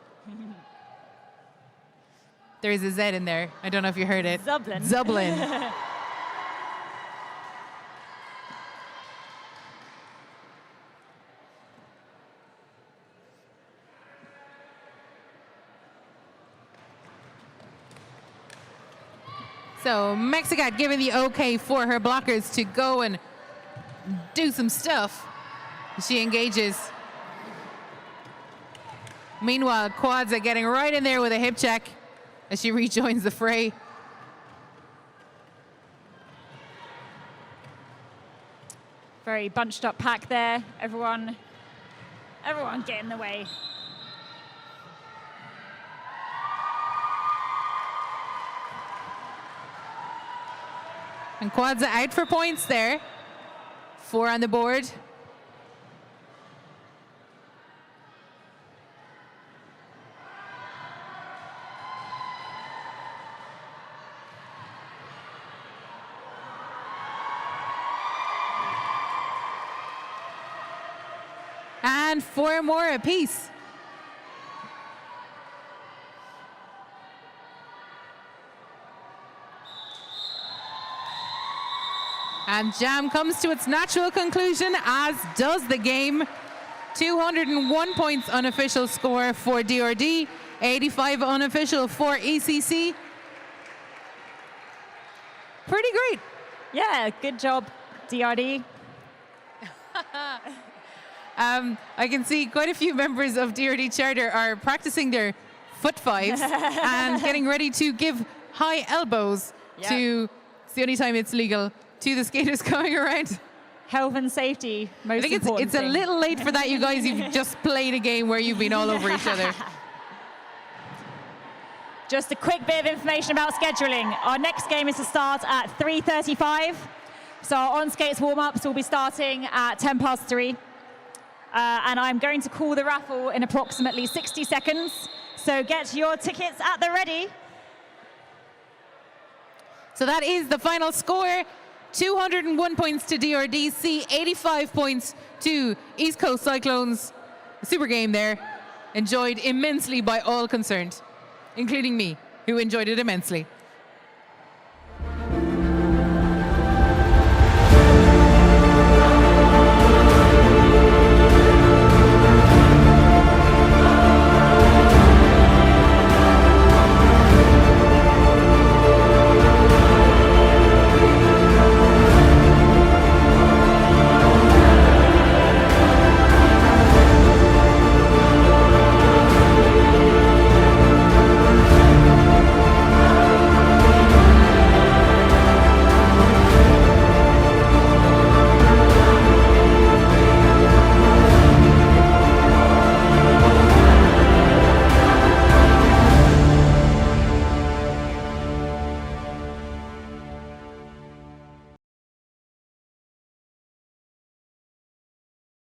Speaker 1: There is a Z in there. I don't know if you heard it.
Speaker 2: Dublin.
Speaker 1: Dublin. So Mexicat giving the okay for her blockers to go and do some stuff. She engages. Meanwhile, Quadza getting right in there with a hip check as she rejoins the fray.
Speaker 2: Very bunched up pack there. Everyone get in the way.
Speaker 1: And Quadza out for points there. 4 on the board. And 4 more apiece. And jam comes to its natural conclusion, as does the game. 201 points unofficial score for DRD, 85 unofficial for ECC. Pretty great.
Speaker 2: Yeah, good job, DRD.
Speaker 1: I can see quite a few members of DRD Charter are practicing their foot fives and getting ready to give high elbows to, it's the only time it's legal, to the skaters going around.
Speaker 2: Health and safety, most
Speaker 1: I think
Speaker 2: important
Speaker 1: it's a
Speaker 2: thing.
Speaker 1: little late for that, you guys. You've just played a game where you've been all over each other.
Speaker 2: Just a quick bit of information about scheduling. Our next game is to start at 3:35. So our on-skates warm-ups will be starting at 10 past 3. And I'm going to call the raffle in approximately 60 seconds. So get your tickets at the ready.
Speaker 1: So that is the final score. 201 points to DRDC, 85 points to East Coast Cyclones. Super game there. Enjoyed immensely by all concerned, including me, who enjoyed it immensely.